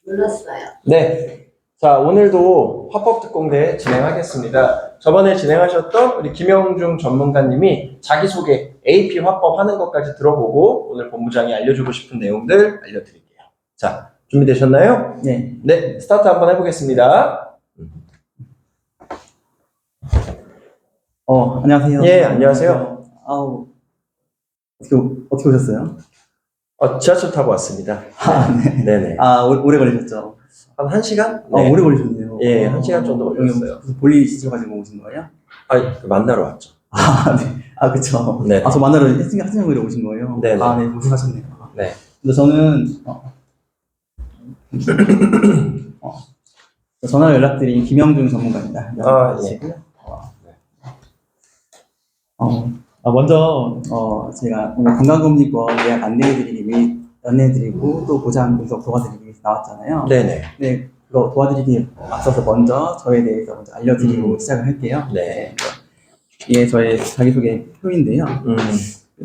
몰랐어요. 네. 자, 오늘도 화법특공대 진행하겠습니다. 저번에 진행하셨던 우리 김영중 전문가님이 자기소개, AP 화법 하는 것까지 들어보고 오늘 본부장이 알려주고 싶은 내용들 알려드릴게요. 자, 준비되셨나요? 네. 네, 스타트 한번 해보겠습니다. 안녕하세요. 예, 안녕하세요. 아우, 어떻게 오셨어요? 지하철 타고 왔습니다. 네. 네네. 오래 걸리셨죠? 한 1시간? 네. 오래 걸리셨네요. 예, 1시간 정도 걸렸어요. 무슨 볼일 있으셔가지고 오신 거예요? 만나러 왔죠. 네. 그쵸. 네. 저 만나러 하진영으로 오신 거예요? 네네. 네, 고생하셨네요. 네. 근데 저는, 전화 연락드린 김영중 전문가입니다. 예. 먼저, 제가 오늘 건강검진권 예약 안내해드리고 또 보장 분석 도와드리기 위해서 나왔잖아요. 네네. 네, 그거 도와드리기 앞서서 먼저 저에 대해서 먼저 알려드리고 시작을 할게요. 네. 이게 저의 자기소개 표인데요.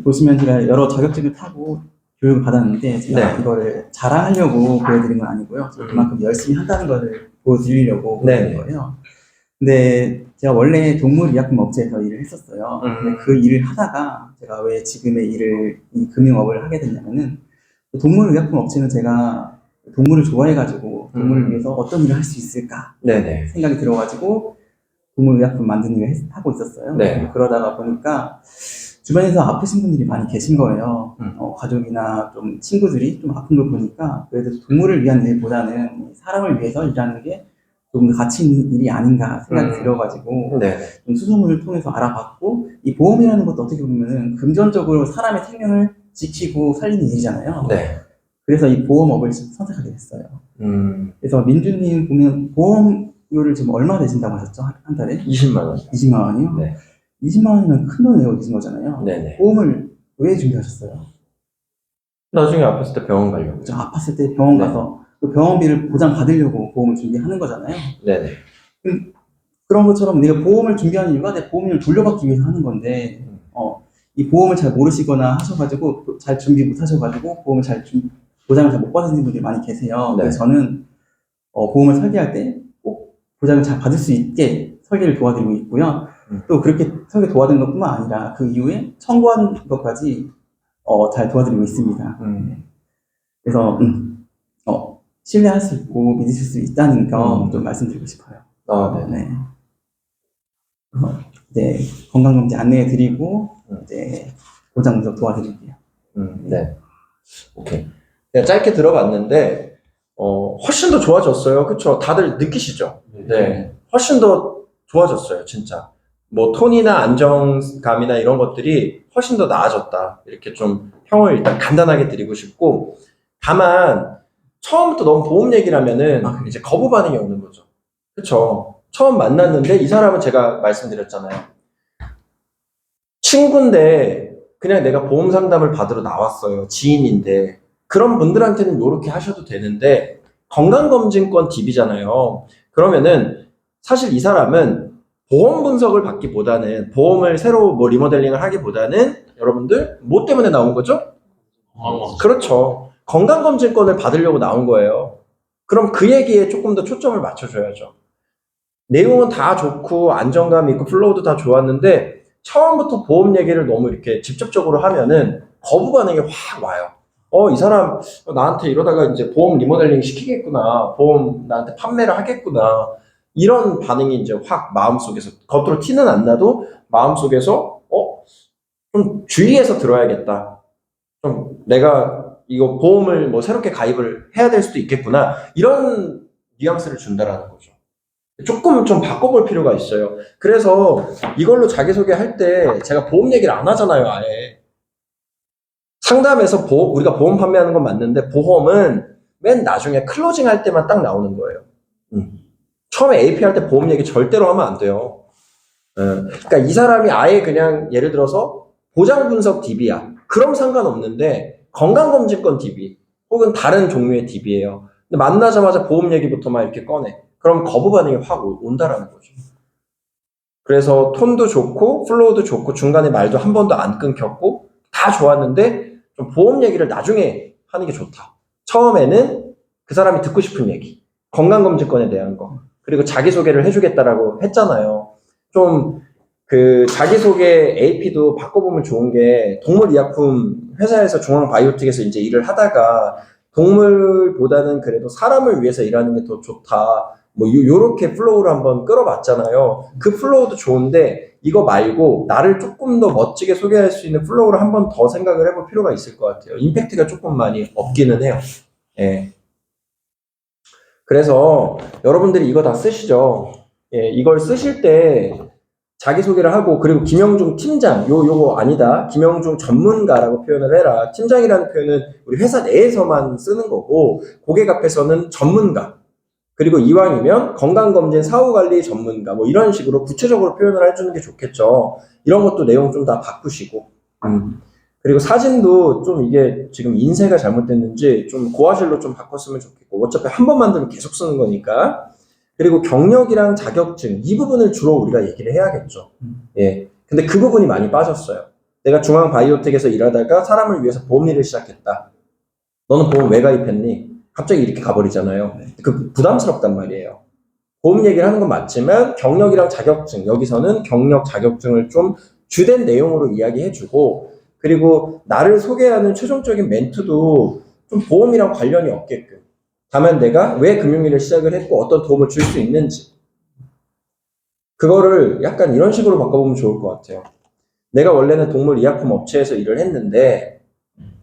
보시면 제가 여러 자격증을 타고 교육을 받았는데 제가 네. 이거를 자랑하려고 보여드린 건 아니고요. 그만큼 열심히 한다는 것을 보여드리려고 보여드린 거예요. 근데 제가 원래 동물의약품 업체에서 일을 했었어요. 근데 그 일을 하다가 제가 왜 지금의 이 금융업을 하게 됐냐면은 동물의약품 업체는 제가 동물을 좋아해가지고 동물을 위해서 어떤 일을 할 수 있을까 네네. 생각이 들어가지고 동물의약품 만드는 일을 하고 있었어요. 네. 그러다가 보니까 주변에서 아프신 분들이 많이 계신 거예요. 가족이나 좀 친구들이 좀 아픈 걸 보니까 그래도 동물을 위한 일보다는 사람을 위해서 일하는 게 조금 더 가치 있는 일이 아닌가 생각이 들어가지고 네. 좀 수소문을 통해서 알아봤고 이 보험이라는 것도 어떻게 보면은 금전적으로 사람의 생명을 지키고 살리는 일이잖아요. 네. 그래서 이 보험업을 선택하게 됐어요. 그래서 민주님 보면 보험료를 지금 얼마 내신다고 하셨죠? 한 달에? 20만 원. 20만 원이요? 네. 20만 원이면 큰 돈 내고 계신 거잖아요. 네네. 보험을 왜 준비하셨어요? 나중에 아팠을 때 병원 가려고. 그죠? 아팠을 때 병원 가서 그 병원비를 보장받으려고 보험을 준비하는 거잖아요. 네네. 그런 것처럼 내가 보험을 준비하는 이유가 내 보험료를 돌려받기 위해서 하는 건데, 이 보험을 잘 모르시거나 하셔가지고, 잘 준비 못 하셔가지고, 보장을 잘 못 받으시는 분들이 많이 계세요. 네. 그래서 저는, 보험을 설계할 때 꼭 보장을 잘 받을 수 있게 설계를 도와드리고 있고요. 또 그렇게 설계 도와드리는 것 뿐만 아니라 그 이후에 청구한 것까지, 잘 도와드리고 있습니다. 그래서, 신뢰할 수 있고 믿으실 수 있다는 거 좀 말씀드리고 싶어요. 네. 이제 건강검진 안내해드리고 이제 보장 분석 도와드릴게요. 네. 오케이. 그냥 짧게 들어봤는데 훨씬 더 좋아졌어요. 그쵸? 다들 느끼시죠? 네. 훨씬 더 좋아졌어요, 진짜. 뭐 톤이나 안정감이나 이런 것들이 훨씬 더 나아졌다. 이렇게 좀 평을 일단 간단하게 드리고 싶고, 다만 처음부터 너무 보험 얘기를 하면은 이제 거부 반응이 오는 거죠. 그쵸? 처음 만났는데 이 사람은 제가 말씀드렸잖아요. 친구인데 그냥 내가 보험 상담을 받으러 나왔어요. 지인인데. 그런 분들한테는 이렇게 하셔도 되는데 건강검진권 DB잖아요. 그러면은 사실 이 사람은 보험 분석을 받기보다는 보험을 새로 뭐 리모델링을 하기보다는 여러분들 뭐 때문에 나온 거죠? 그렇죠. 건강검진권을 받으려고 나온 거예요. 그럼 그 얘기에 조금 더 초점을 맞춰줘야죠. 내용은 다 좋고 안정감 있고 플로우도 다 좋았는데 처음부터 보험 얘기를 너무 이렇게 직접적으로 하면은 거부 반응이 확 와요. 이 사람 나한테 이러다가 이제 보험 리모델링 시키겠구나. 보험 나한테 판매를 하겠구나. 이런 반응이 이제 확 마음속에서 겉으로 티는 안 나도 마음속에서 좀 주의해서 들어야겠다. 좀 내가 이거 보험을 뭐 새롭게 가입을 해야 될 수도 있겠구나. 이런 뉘앙스를 준다라는 거죠. 조금 좀 바꿔볼 필요가 있어요. 그래서 이걸로 자기소개할 때 제가 보험 얘기를 안 하잖아요, 아예. 상담에서 우리가 보험 판매하는 건 맞는데 보험은 맨 나중에 클로징 할 때만 딱 나오는 거예요. 처음에 AP 할 때 보험 얘기 절대로 하면 안 돼요. 그러니까 이 사람이 아예 그냥 예를 들어서 보장 분석 DB야. 그럼 상관없는데 건강검진권 DB 혹은 다른 종류의 DB예요. 근데 만나자마자 보험 얘기부터 막 이렇게 꺼내. 그럼 거부 반응이 확 온다라는 거죠. 그래서 톤도 좋고 플로우도 좋고 중간에 말도 한 번도 안 끊겼고 다 좋았는데 좀 보험 얘기를 나중에 하는 게 좋다. 처음에는 그 사람이 듣고 싶은 얘기, 건강검진권에 대한 거, 그리고 자기소개를 해주겠다라고 했잖아요. 좀 그 자기소개 AP도 바꿔보면 좋은 게 동물의약품 회사에서 중앙바이오텍에서 이제 일을 하다가 동물보다는 그래도 사람을 위해서 일하는 게 더 좋다. 뭐 요렇게 플로우를 한번 끌어봤잖아요. 그 플로우도 좋은데 이거 말고 나를 조금 더 멋지게 소개할 수 있는 플로우를 한번 더 생각을 해볼 필요가 있을 것 같아요. 임팩트가 조금 많이 없기는 해요. 예. 그래서 여러분들이 이거 다 쓰시죠. 예, 이걸 쓰실 때 자기소개를 하고, 그리고 김영중 팀장, 요거 아니다. 김영중 전문가라고 표현을 해라. 팀장이라는 표현은 우리 회사 내에서만 쓰는 거고, 고객 앞에서는 전문가. 그리고 이왕이면 건강검진 사후관리 전문가. 뭐 이런 식으로 구체적으로 표현을 해주는 게 좋겠죠. 이런 것도 내용 좀 다 바꾸시고. 그리고 사진도 좀 이게 지금 인쇄가 잘못됐는지 좀 고화질로 좀 바꿨으면 좋겠고. 어차피 한 번 만들면 계속 쓰는 거니까. 그리고 경력이랑 자격증, 이 부분을 주로 우리가 얘기를 해야겠죠. 예. 근데 그 부분이 많이 빠졌어요. 내가 중앙바이오텍에서 일하다가 사람을 위해서 보험 일을 시작했다. 너는 보험 왜 가입했니? 갑자기 이렇게 가버리잖아요. 그 부담스럽단 말이에요. 보험 얘기를 하는 건 맞지만 경력이랑 자격증, 여기서는 경력, 자격증을 좀 주된 내용으로 이야기해주고, 그리고 나를 소개하는 최종적인 멘트도 좀 보험이랑 관련이 없게끔. 다만 내가 왜 금융일을 시작을 했고 어떤 도움을 줄 수 있는지, 그거를 약간 이런 식으로 바꿔보면 좋을 것 같아요. 내가 원래는 동물의약품 업체에서 일을 했는데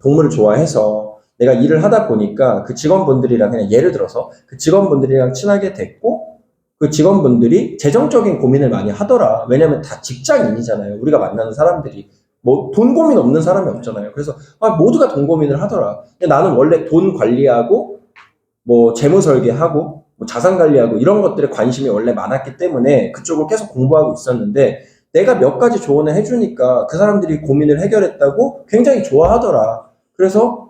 동물을 좋아해서 내가 일을 하다 보니까 그 직원분들이랑, 그냥 예를 들어서 그 직원분들이랑 친하게 됐고, 그 직원분들이 재정적인 고민을 많이 하더라. 왜냐면 다 직장인이잖아요. 우리가 만나는 사람들이 뭐 돈 고민 없는 사람이 없잖아요. 그래서 모두가 돈 고민을 하더라. 근데 나는 원래 돈 관리하고 뭐 재무 설계하고 뭐 자산 관리하고 이런 것들에 관심이 원래 많았기 때문에 그쪽을 계속 공부하고 있었는데, 내가 몇 가지 조언을 해주니까 그 사람들이 고민을 해결했다고 굉장히 좋아하더라. 그래서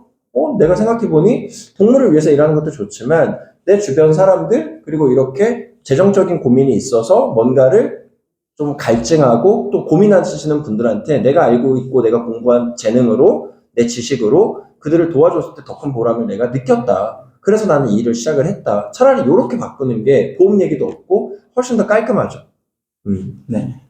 내가 생각해보니 동물을 위해서 일하는 것도 좋지만 내 주변 사람들, 그리고 이렇게 재정적인 고민이 있어서 뭔가를 좀 갈증하고 또 고민하시는 분들한테 내가 알고 있고 내가 공부한 재능으로, 내 지식으로 그들을 도와줬을 때 더 큰 보람을 내가 느꼈다. 그래서 나는 이 일을 시작을 했다. 차라리 이렇게 바꾸는 게 보험 얘기도 없고 훨씬 더 깔끔하죠. 네.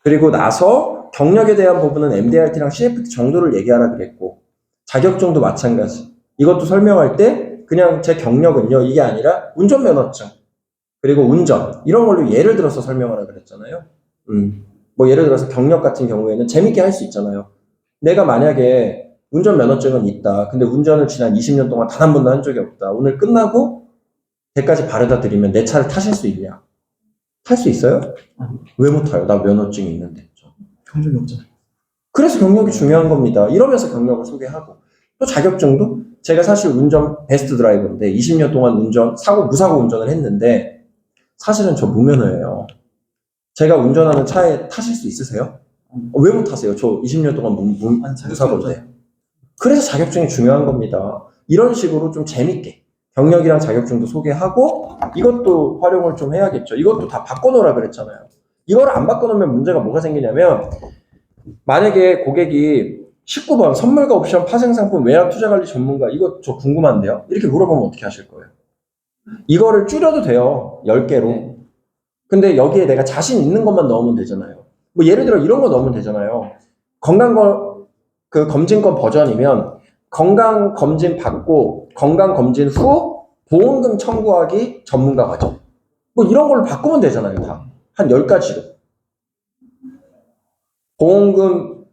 그리고 나서 경력에 대한 부분은 MDRT랑 CFT 정도를 얘기하라 그랬고, 자격증도 마찬가지. 이것도 설명할 때 그냥 제 경력은요, 이게 아니라 운전면허증, 그리고 운전, 이런 걸로 예를 들어서 설명하라 그랬잖아요. 뭐 예를 들어서 경력 같은 경우에는 재밌게 할 수 있잖아요. 내가 만약에 운전면허증은 있다. 근데 운전을 지난 20년 동안 단 한 번도 한 적이 없다. 오늘 끝나고 대까지 바래다 드리면 내 차를 타실 수 있냐? 탈 수 있어요? 왜 못 타요? 나 면허증이 있는데. 경력이 없잖아요. 그래서 경력이 중요한 겁니다. 이러면서 경력을 소개하고, 또 자격증도 제가 사실 운전 베스트 드라이버인데 20년 동안 운전, 무사고 운전을 했는데 사실은 저 무면허예요. 제가 운전하는 차에 타실 수 있으세요? 왜 못 타세요? 저 20년 동안 무사고인데. 그래서 자격증이 중요한 겁니다. 이런 식으로 좀 재밌게 경력이랑 자격증도 소개하고, 이것도 활용을 좀 해야겠죠. 이것도 다 바꿔놓으라 그랬잖아요. 이걸 안 바꿔놓으면 문제가 뭐가 생기냐면, 만약에 고객이 19번 선물과 옵션 파생상품 외환 투자관리 전문가, 이거 저 궁금한데요? 이렇게 물어보면 어떻게 하실 거예요? 이거를 줄여도 돼요. 10개로. 근데 여기에 내가 자신 있는 것만 넣으면 되잖아요. 뭐 예를 들어 이런 거 넣으면 되잖아요. 그 검진권 버전이면 건강검진 받고 건강검진 후 보험금 청구하기 전문가 과정. 뭐 이런 걸로 바꾸면 되잖아요. 다. 한 10가지로. 보험금,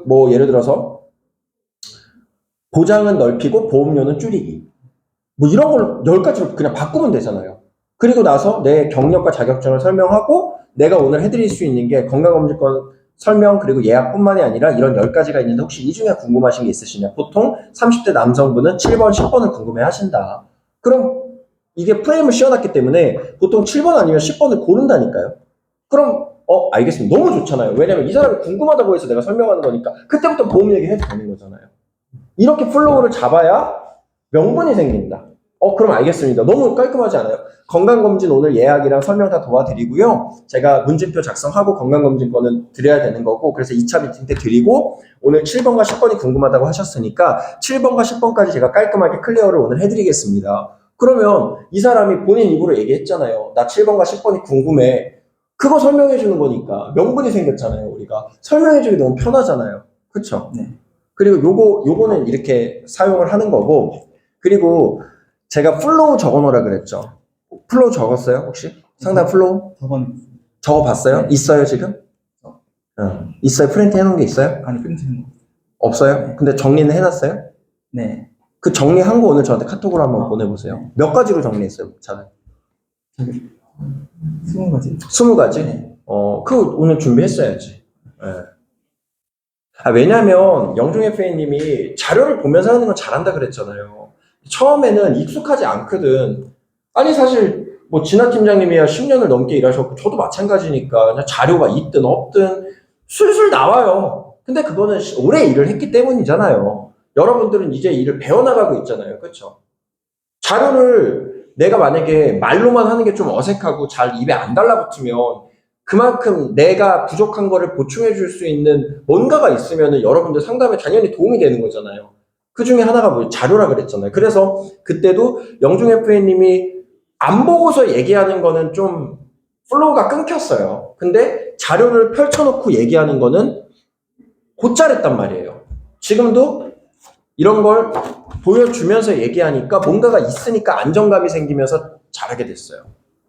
뭐 예를 들어서 보장은 넓히고 보험료는 줄이기. 뭐 이런 걸로 10가지로 그냥 바꾸면 되잖아요. 그리고 나서 내 경력과 자격증을 설명하고, 내가 오늘 해드릴 수 있는 게 건강검진권 설명, 그리고 예약뿐만이 아니라 이런 10가지가 있는데 혹시 이 중에 궁금하신 게 있으시냐? 보통 30대 남성분은 7번, 10번을 궁금해 하신다. 그럼 이게 프레임을 씌워놨기 때문에 보통 7번 아니면 10번을 고른다니까요. 그럼 알겠습니다. 너무 좋잖아요. 왜냐면 이 사람이 궁금하다고 해서 내가 설명하는 거니까 그때부터 보험 얘기 해도 되는 거잖아요. 이렇게 플로우를 잡아야 명분이 생긴다. 그럼 알겠습니다. 너무 깔끔하지 않아요? 건강검진 오늘 예약이랑 설명 다 도와드리고요. 제가 문진표 작성하고 건강검진권은 드려야 되는 거고, 그래서 2차 미팅 때 드리고, 오늘 7번과 10번이 궁금하다고 하셨으니까 7번과 10번까지 제가 깔끔하게 클리어를 오늘 해드리겠습니다. 그러면 이 사람이 본인 입으로 얘기했잖아요. 나 7번과 10번이 궁금해. 그거 설명해 주는 거니까 명분이 생겼잖아요. 우리가 설명해 주기 너무 편하잖아요. 그쵸? 네. 그리고 요거는 이렇게 사용을 하는 거고, 그리고 제가 플로우 적어놓으라 그랬죠. 플로우 적었어요 혹시? 상담 플로우? 저번 적어봤어요? 네. 있어요 지금? 있어요? 프린트 해놓은 게 있어요? 아니 끊지는 거. 없어요? 네. 근데 정리는 해놨어요? 네. 그 정리한 거 오늘 저한테 카톡으로 한번 보내보세요. 네. 몇 가지로 정리했어요? 저는 저기 20가지. 20가지? 네. 그거 오늘 준비했어야지. 네. 왜냐면 영중 FA님이 자료를 보면서 하는 건 잘한다 그랬잖아요. 처음에는 익숙하지 않거든. 아니 사실 뭐 진아 팀장님이야 10년을 넘게 일하셨고 저도 마찬가지니까 그냥 자료가 있든 없든 술술 나와요. 근데 그거는 오래 일을 했기 때문이잖아요. 여러분들은 이제 일을 배워나가고 있잖아요. 그렇죠? 자료를 내가 만약에 말로만 하는 게 좀 어색하고 잘 입에 안 달라붙으면 그만큼 내가 부족한 거를 보충해 줄 수 있는 뭔가가 있으면 여러분들 상담에 당연히 도움이 되는 거잖아요. 그 중에 하나가 뭐 자료라 그랬잖아요. 그래서 그때도 영중 FA님이 안 보고서 얘기하는 거는 좀 플로우가 끊겼어요. 근데 자료를 펼쳐놓고 얘기하는 거는 곧잘 했단 말이에요. 지금도 이런 걸 보여주면서 얘기하니까 뭔가가 있으니까 안정감이 생기면서 잘하게 됐어요.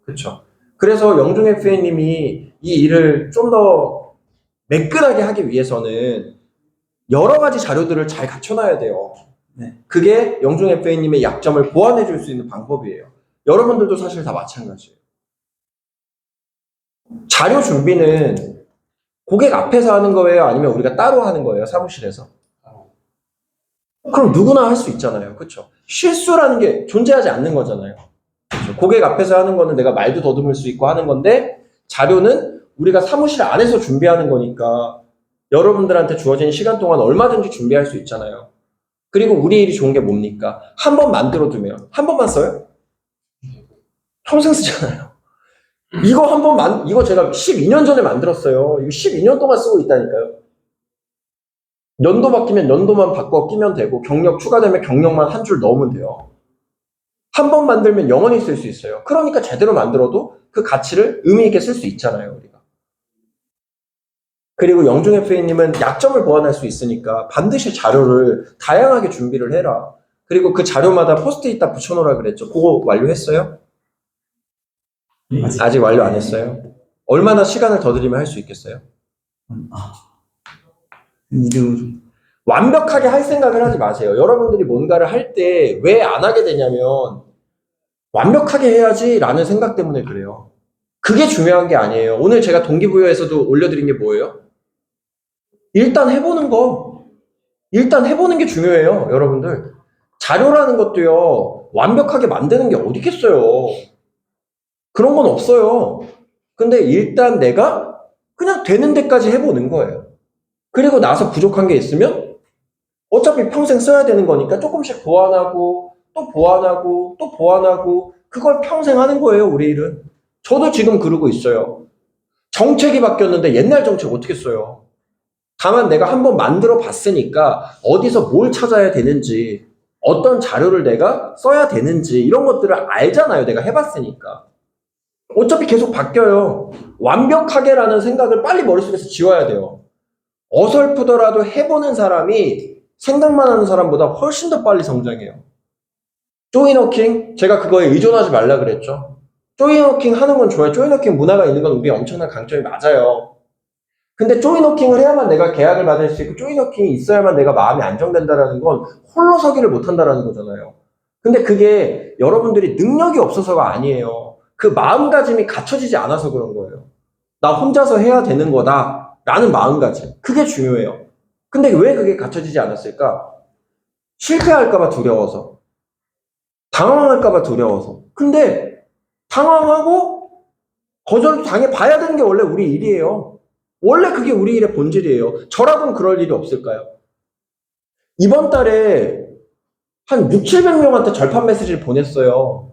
그렇죠? 그래서 영중 FA님이 이 일을 좀 더 매끈하게 하기 위해서는 여러 가지 자료들을 잘 갖춰놔야 돼요. 네. 그게 영중 FA님의 약점을 보완해 줄 수 있는 방법이에요. 여러분들도 사실 다 마찬가지예요. 자료 준비는 고객 앞에서 하는 거예요? 아니면 우리가 따로 하는 거예요? 사무실에서? 그럼 누구나 할 수 있잖아요. 그렇죠? 실수라는 게 존재하지 않는 거잖아요. 그렇죠? 고객 앞에서 하는 거는 내가 말도 더듬을 수 있고 하는 건데 자료는 우리가 사무실 안에서 준비하는 거니까 여러분들한테 주어진 시간 동안 얼마든지 준비할 수 있잖아요. 그리고 우리 일이 좋은 게 뭡니까? 한 번 만들어 두면 한 번만 써요? 평생 쓰잖아요. 이거 제가 12년 전에 만들었어요. 이거 12년 동안 쓰고 있다니까요. 연도 바뀌면 연도만 바꿔 끼면 되고 경력 추가되면 경력만 한 줄 넣으면 돼요. 한 번 만들면 영원히 쓸 수 있어요. 그러니까 제대로 만들어도 그 가치를 의미 있게 쓸 수 있잖아요, 우리가. 그리고 영중 FA님은 약점을 보완할 수 있으니까 반드시 자료를 다양하게 준비를 해라. 그리고 그 자료마다 포스트잇 다 붙여놓으라 그랬죠. 그거 완료했어요? 아직 완료 안 했어요? 얼마나 시간을 더 들이면 할 수 있겠어요? 완벽하게 할 생각을 하지 마세요. 여러분들이 뭔가를 할 때 왜 안 하게 되냐면 완벽하게 해야지 라는 생각 때문에 그래요. 그게 중요한 게 아니에요. 오늘 제가 동기부여에서도 올려드린 게 뭐예요? 일단 해보는 거. 일단 해보는 게 중요해요, 여러분들. 자료라는 것도요, 완벽하게 만드는 게 어디 있겠어요. 그런 건 없어요. 근데 일단 내가 그냥 되는 데까지 해보는 거예요. 그리고 나서 부족한 게 있으면 어차피 평생 써야 되는 거니까 조금씩 보완하고 또 보완하고 또 보완하고 그걸 평생 하는 거예요, 우리 일은. 저도 지금 그러고 있어요. 정책이 바뀌었는데 옛날 정책 어떻게 써요? 다만 내가 한번 만들어 봤으니까 어디서 뭘 찾아야 되는지 어떤 자료를 내가 써야 되는지 이런 것들을 알잖아요. 내가 해봤으니까. 어차피 계속 바뀌어요. 완벽하게라는 생각을 빨리 머릿속에서 지워야 돼요. 어설프더라도 해보는 사람이 생각만 하는 사람보다 훨씬 더 빨리 성장해요. 조이너킹? 제가 그거에 의존하지 말라 그랬죠. 조이너킹 하는 건 좋아요. 조이너킹 문화가 있는 건 우리의 엄청난 강점이 맞아요. 근데 조이너킹을 해야만 내가 계약을 받을 수 있고 조이너킹이 있어야만 내가 마음이 안정된다는 건 홀로 서기를 못한다는 거잖아요. 근데 그게 여러분들이 능력이 없어서가 아니에요. 그 마음가짐이 갖춰지지 않아서 그런 거예요. 나 혼자서 해야 되는 거다 라는 마음가짐. 그게 중요해요. 근데 왜 그게 갖춰지지 않았을까? 실패할까봐 두려워서. 당황할까봐 두려워서. 근데 당황하고 거절도 당해봐야 되는 게 원래 우리 일이에요. 원래 그게 우리 일의 본질이에요. 저라고는 그럴 일이 없을까요? 이번 달에 한 6, 700명한테 절판 메시지를 보냈어요.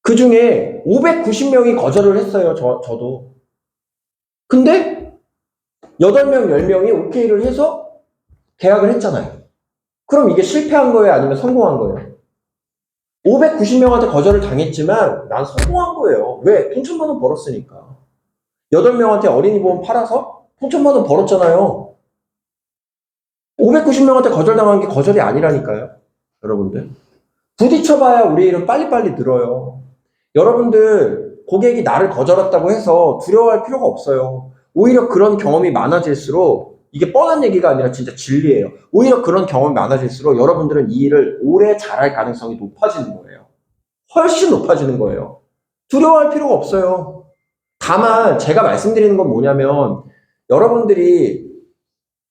그 중에 590명이 거절을 했어요. 저도. 근데 8명, 10명이 오케이를 해서 계약을 했잖아요. 그럼 이게 실패한 거예요? 아니면 성공한 거예요? 590명한테 거절을 당했지만 난 성공한 거예요. 왜? 돈 1,000만 원 벌었으니까. 8명한테 어린이 보험 팔아서 돈 1,000만 원 벌었잖아요. 590명한테 거절당한 게 거절이 아니라니까요. 여러분들. 부딪혀봐야 우리 일은 빨리빨리 늘어요. 여러분들, 고객이 나를 거절했다고 해서 두려워할 필요가 없어요. 오히려 그런 경험이 많아질수록, 이게 뻔한 얘기가 아니라 진짜 진리예요. 오히려 그런 경험이 많아질수록 여러분들은 이 일을 오래 잘할 가능성이 높아지는 거예요. 훨씬 높아지는 거예요. 두려워할 필요가 없어요. 다만 제가 말씀드리는 건 뭐냐면, 여러분들이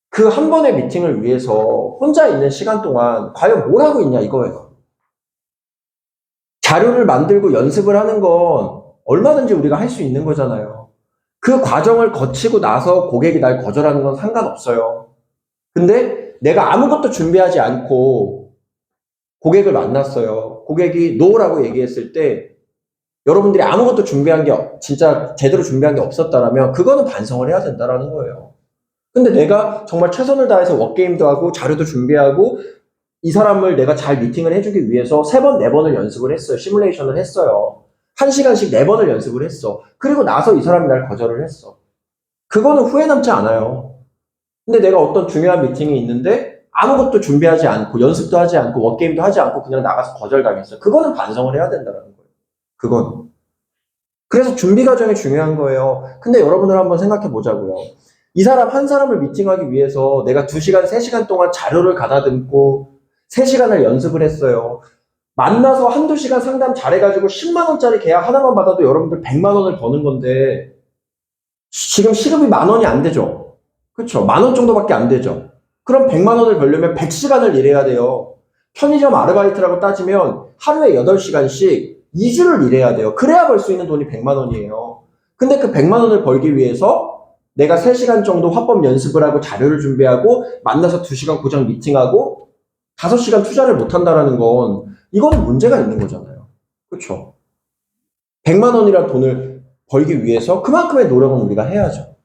그 한 번의 미팅을 위해서 혼자 있는 시간 동안 과연 뭘 하고 있냐 이거예요. 자료를 만들고 연습을 하는 건 얼마든지 우리가 할 수 있는 거잖아요. 그 과정을 거치고 나서 고객이 날 거절하는 건 상관없어요. 근데 내가 아무것도 준비하지 않고 고객을 만났어요. 고객이 노라고 얘기했을 때 여러분들이 아무것도 준비한 게 진짜 제대로 준비한 게 없었다라면 그거는 반성을 해야 된다라는 거예요. 근데 내가 정말 최선을 다해서 워게임도 하고 자료도 준비하고 이 사람을 내가 잘 미팅을 해주기 위해서 3번, 4번을 연습을 했어요. 시뮬레이션을 했어요. 1시간씩 4번을 연습을 했어. 그리고 나서 이 사람이 날 거절을 했어. 그거는 후회 남지 않아요. 근데 내가 어떤 중요한 미팅이 있는데 아무것도 준비하지 않고 연습도 하지 않고 워게임도 하지 않고 그냥 나가서 거절당했어. 그거는 반성을 해야 된다는 거예요. 그건. 그래서 준비 과정이 중요한 거예요. 근데 여러분들 한번 생각해 보자고요. 이 사람 한 사람을 미팅하기 위해서 내가 2시간, 3시간 동안 자료를 가다듬고 3시간을 연습을 했어요. 만나서 1~2시간 상담 잘해가지고 10만 원짜리 계약 하나만 받아도 여러분들 100만 원을 버는 건데 지금 시급이 10,000원이 안 되죠. 그렇죠? 10,000원 정도밖에 안 되죠. 그럼 100만 원을 벌려면 100시간을 일해야 돼요. 편의점 아르바이트라고 따지면 하루에 8시간씩 2주를 일해야 돼요. 그래야 벌 수 있는 돈이 100만 원이에요. 근데 그 100만 원을 벌기 위해서 내가 3시간 정도 화법 연습을 하고 자료를 준비하고 만나서 2시간 고정 미팅하고 5시간 투자를 못한다라는 건 이거는 문제가 있는 거잖아요. 그렇죠? 100만 원이라는 돈을 벌기 위해서 그만큼의 노력은 우리가 해야죠.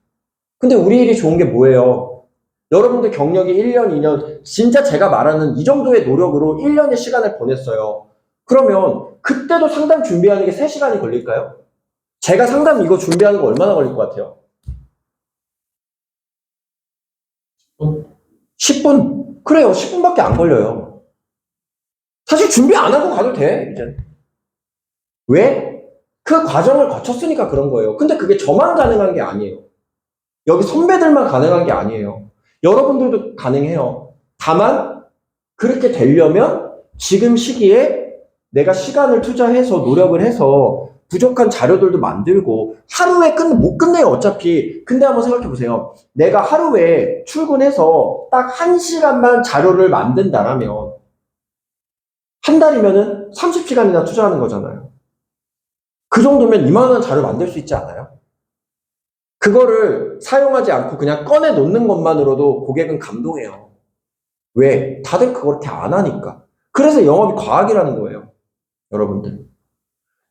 근데 우리 일이 좋은 게 뭐예요? 여러분들 경력이 1년, 2년 진짜 제가 말하는 이 정도의 노력으로 1년의 시간을 보냈어요. 그러면 그때도 상담 준비하는 게 3시간이 걸릴까요? 제가 상담 이거 준비하는 거 얼마나 걸릴 것 같아요? 10분? 그래요. 10분밖에 안 걸려요. 사실 준비 안 하고 가도 돼, 이제. 왜? 그 과정을 거쳤으니까 그런 거예요. 근데 그게 저만 가능한 게 아니에요. 여기 선배들만 가능한 게 아니에요. 여러분들도 가능해요. 다만, 그렇게 되려면 지금 시기에 내가 시간을 투자해서 노력을 해서 부족한 자료들도 만들고 하루에 못 끝내요 어차피. 근데 한번 생각해 보세요. 내가 하루에 출근해서 딱 1시간만 자료를 만든다라면 한 달이면은 30시간이나 투자하는 거잖아요. 그 정도면 2만 원 자료 만들 수 있지 않아요? 그거를 사용하지 않고 그냥 꺼내 놓는 것만으로도 고객은 감동해요. 왜? 다들 그걸 이렇게 안 하니까. 그래서 영업이 과학이라는 거예요. 여러분들.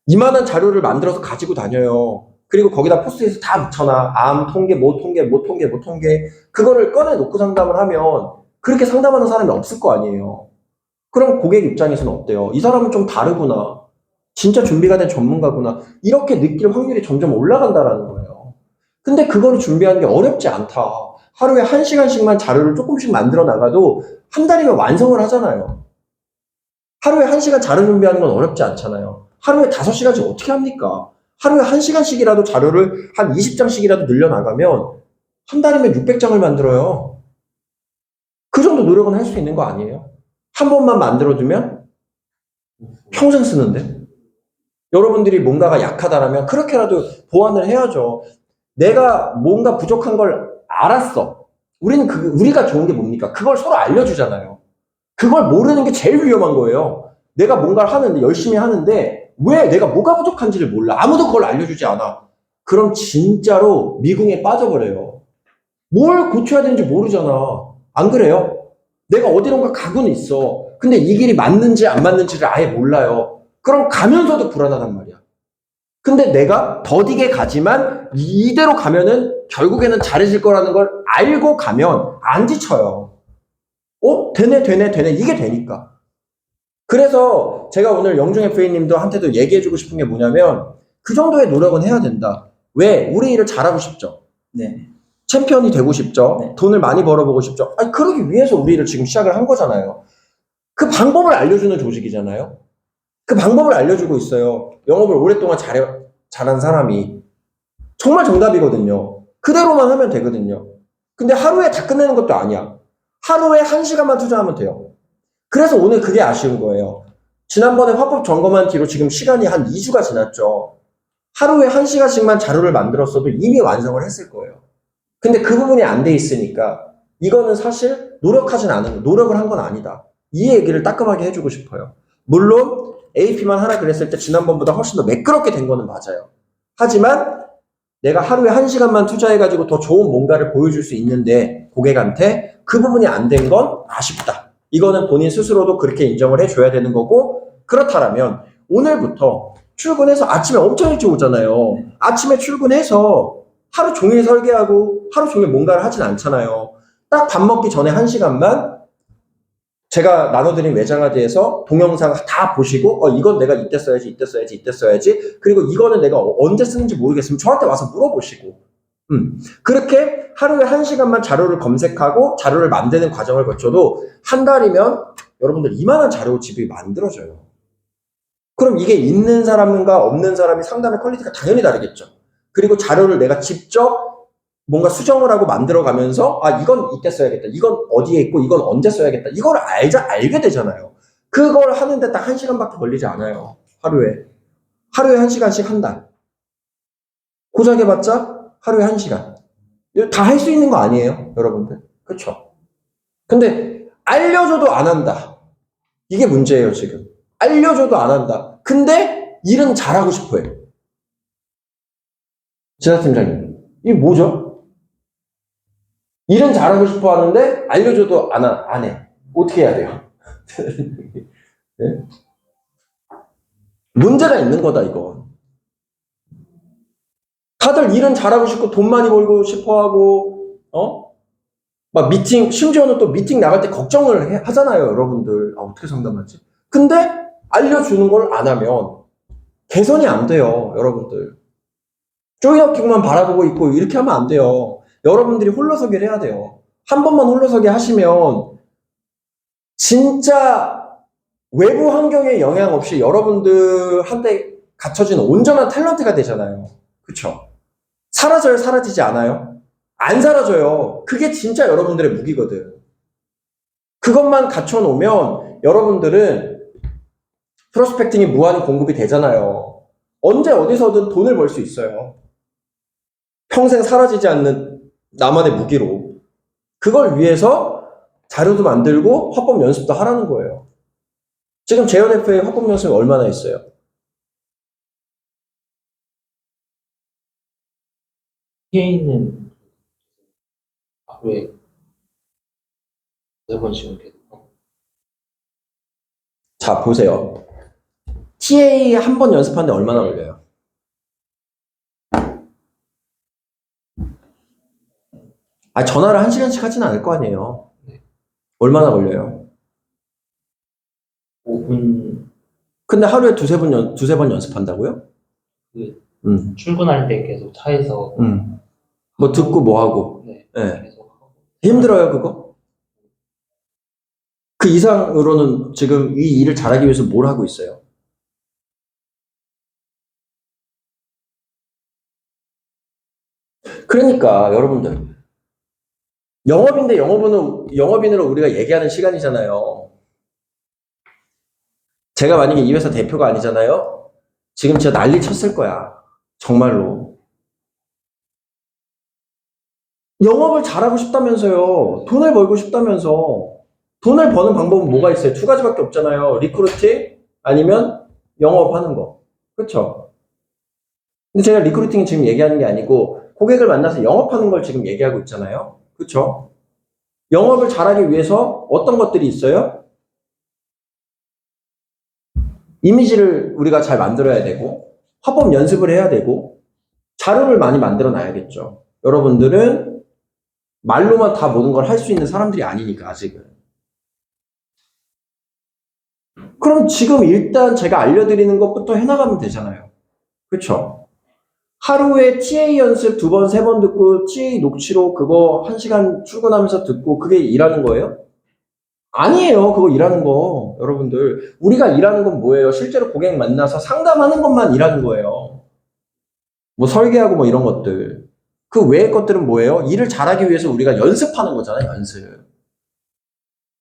이만한 자료를 만들어서 가지고 다녀요. 그리고 거기다 포스트잇을 다 붙여놔. 암, 통계, 뭐 통계, 뭐 통계, 뭐 통계. 그거를 꺼내놓고 상담을 하면 그렇게 상담하는 사람이 없을 거 아니에요. 그럼 고객 입장에서는 어때요? 이 사람은 좀 다르구나. 진짜 준비가 된 전문가구나. 이렇게 느낄 확률이 점점 올라간다라는 거예요. 근데 그거를 준비하는 게 어렵지 않다. 하루에 1시간씩만 자료를 조금씩 만들어 나가도 한 달이면 완성을 하잖아요. 하루에 1시간 자료 준비하는 건 어렵지 않잖아요. 하루에 5시간씩 어떻게 합니까? 하루에 1시간씩이라도 자료를 한 20장씩이라도 늘려나가면 한 달이면 600장을 만들어요. 그 정도 노력은 할 수 있는 거 아니에요? 한 번만 만들어두면 평생 쓰는데? 여러분들이 뭔가가 약하다라면 그렇게라도 보완을 해야죠. 내가 뭔가 부족한 걸 알았어. 우리가 좋은 게 뭡니까? 그걸 서로 알려주잖아요. 그걸 모르는 게 제일 위험한 거예요. 내가 뭔가를 하는데, 열심히 하는데, 왜 내가 뭐가 부족한지를 몰라. 아무도 그걸 알려주지 않아. 그럼 진짜로 미궁에 빠져버려요. 뭘 고쳐야 되는지 모르잖아. 안 그래요? 내가 어디론가 가고는 있어. 근데 이 길이 맞는지 안 맞는지를 아예 몰라요. 그럼 가면서도 불안하단 말이야. 근데 내가 더디게 가지만 이대로 가면은 결국에는 잘해질 거라는 걸 알고 가면 안 지쳐요. 되네. 이게 되니까. 그래서 제가 오늘 영중 FA님도 한테도 얘기해주고 싶은 게 뭐냐면 그 정도의 노력은 해야 된다. 왜? 우리 일을 잘하고 싶죠. 네. 챔피언이 되고 싶죠. 네. 돈을 많이 벌어보고 싶죠. 아니, 그러기 위해서 우리 일을 지금 시작을 한 거잖아요. 그 방법을 알려주는 조직이잖아요. 그 방법을 알려주고 있어요. 영업을 오랫동안 잘한 사람이. 정말 정답이거든요. 그대로만 하면 되거든요. 근데 하루에 다 끝내는 것도 아니야. 하루에 1시간만 투자하면 돼요. 그래서 오늘 그게 아쉬운 거예요. 지난번에 화법 점검한 뒤로 지금 시간이 한 2주가 지났죠. 하루에 1시간씩만 자료를 만들었어도 이미 완성을 했을 거예요. 근데 그 부분이 안 돼 있으니까 이거는 사실 노력을 한 건 아니다. 이 얘기를 따끔하게 해주고 싶어요. 물론 AP만 하라 그랬을 때 지난번보다 훨씬 더 매끄럽게 된 거는 맞아요. 하지만 내가 하루에 1시간만 투자해가지고 더 좋은 뭔가를 보여줄 수 있는데 고객한테 그 부분이 안 된 건 아쉽다. 이거는 본인 스스로도 그렇게 인정을 해줘야 되는 거고, 그렇다면 오늘부터 출근해서 아침에 엄청 일찍 오잖아요. 아침에 출근해서 하루 종일 설계하고 하루 종일 뭔가를 하진 않잖아요. 딱 밥 먹기 전에 1시간만 제가 나눠드린 외장하드에서 동영상 다 보시고 이건 내가 이때 써야지, 이때 써야지, 이때 써야지, 그리고 이거는 내가 언제 쓰는지 모르겠으면 저한테 와서 물어보시고, 그렇게 하루에 1시간만 자료를 검색하고 자료를 만드는 과정을 거쳐도 한 달이면 여러분들 이만한 자료 집이 만들어져요. 그럼 이게 있는 사람과 없는 사람이 상담의 퀄리티가 당연히 다르겠죠. 그리고 자료를 내가 직접 뭔가 수정을 하고 만들어가면서 이건 이때 써야겠다, 이건 어디에 있고 이건 언제 써야겠다, 이걸 알게 되잖아요. 그걸 하는데 딱 1시간밖에 걸리지 않아요. 하루에 1시간씩 한다. 고작해봤자 하루에 1시간. 다 할 수 있는 거 아니에요, 여러분들? 그쵸? 근데 알려줘도 안 한다. 이게 문제예요, 지금. 알려줘도 안 한다. 근데 일은 잘하고 싶어 해요. 지사팀장님, 이게 뭐죠? 일은 잘하고 싶어 하는데 알려줘도 안 해. 어떻게 해야 돼요? 네? 문제가 있는 거다, 이거. 다들 일은 잘하고 싶고 돈 많이 벌고 싶어 하고, 막 심지어는 또 미팅 나갈 때 걱정을 하잖아요, 여러분들. 어떻게 상담하지? 근데 알려주는 걸 안 하면 개선이 안 돼요, 여러분들. 쪼이너킹만 바라보고 있고 이렇게 하면 안 돼요. 여러분들이 홀로서기를 해야 돼요. 한 번만 홀로서기 하시면 진짜 외부 환경에 영향 없이 여러분들한테 갖춰진 온전한 탤런트가 되잖아요. 그쵸? 사라져요, 사라지지 않아요? 안 사라져요. 그게 진짜 여러분들의 무기거든. 그것만 갖춰놓으면 여러분들은 프로스펙팅이 무한 공급이 되잖아요. 언제 어디서든 돈을 벌 수 있어요. 평생 사라지지 않는 나만의 무기로. 그걸 위해서 자료도 만들고 화법 연습도 하라는 거예요. 지금 재현FA 화법 연습이 얼마나 있어요? TA는 하루에 4번씩은 계속 하고. 자, 보세요. TA 한 번 연습하는데 얼마나 걸려요? 전화를 1시간씩 하진 않을 거 아니에요. 네. 얼마나 걸려요? 5분. 근데 하루에 두세 번 연습한다고요? 출근할 때 계속 차에서. 뭐 듣고 뭐 하고. 네. 네. 계속 하고. 힘들어요, 그거? 그 이상으로는 지금 이 일을 잘하기 위해서 뭘 하고 있어요? 그러니까 여러분들, 영업인데 영업인으로 우리가 얘기하는 시간이잖아요. 제가 만약에 이 회사 대표가 아니잖아요. 지금 진짜 난리 쳤을 거야. 정말로. 영업을 잘하고 싶다면서요. 돈을 벌고 싶다면서. 돈을 버는 방법은 뭐가 있어요? 2가지밖에 없잖아요. 리크루팅 아니면 영업하는 거. 그렇죠? 근데 제가 리크루팅 지금 얘기하는 게 아니고 고객을 만나서 영업하는 걸 지금 얘기하고 있잖아요. 그렇죠? 영업을 잘하기 위해서 어떤 것들이 있어요? 이미지를 우리가 잘 만들어야 되고, 화법 연습을 해야 되고, 자료를 많이 만들어 놔야겠죠. 여러분들은 말로만 다 모든 걸 할 수 있는 사람들이 아니니까, 아직은. 그럼 지금 일단 제가 알려드리는 것부터 해나가면 되잖아요. 그렇죠? 하루에 TA 연습 2번, 3번 듣고 TA 녹취록 그거 1시간 출근하면서 듣고 그게 일하는 거예요? 아니에요. 그거 일하는 거. 여러분들. 우리가 일하는 건 뭐예요? 실제로 고객 만나서 상담하는 것만 일하는 거예요. 뭐 설계하고 뭐 이런 것들. 그 외의 것들은 뭐예요? 일을 잘하기 위해서 우리가 연습하는 거잖아요. 연습.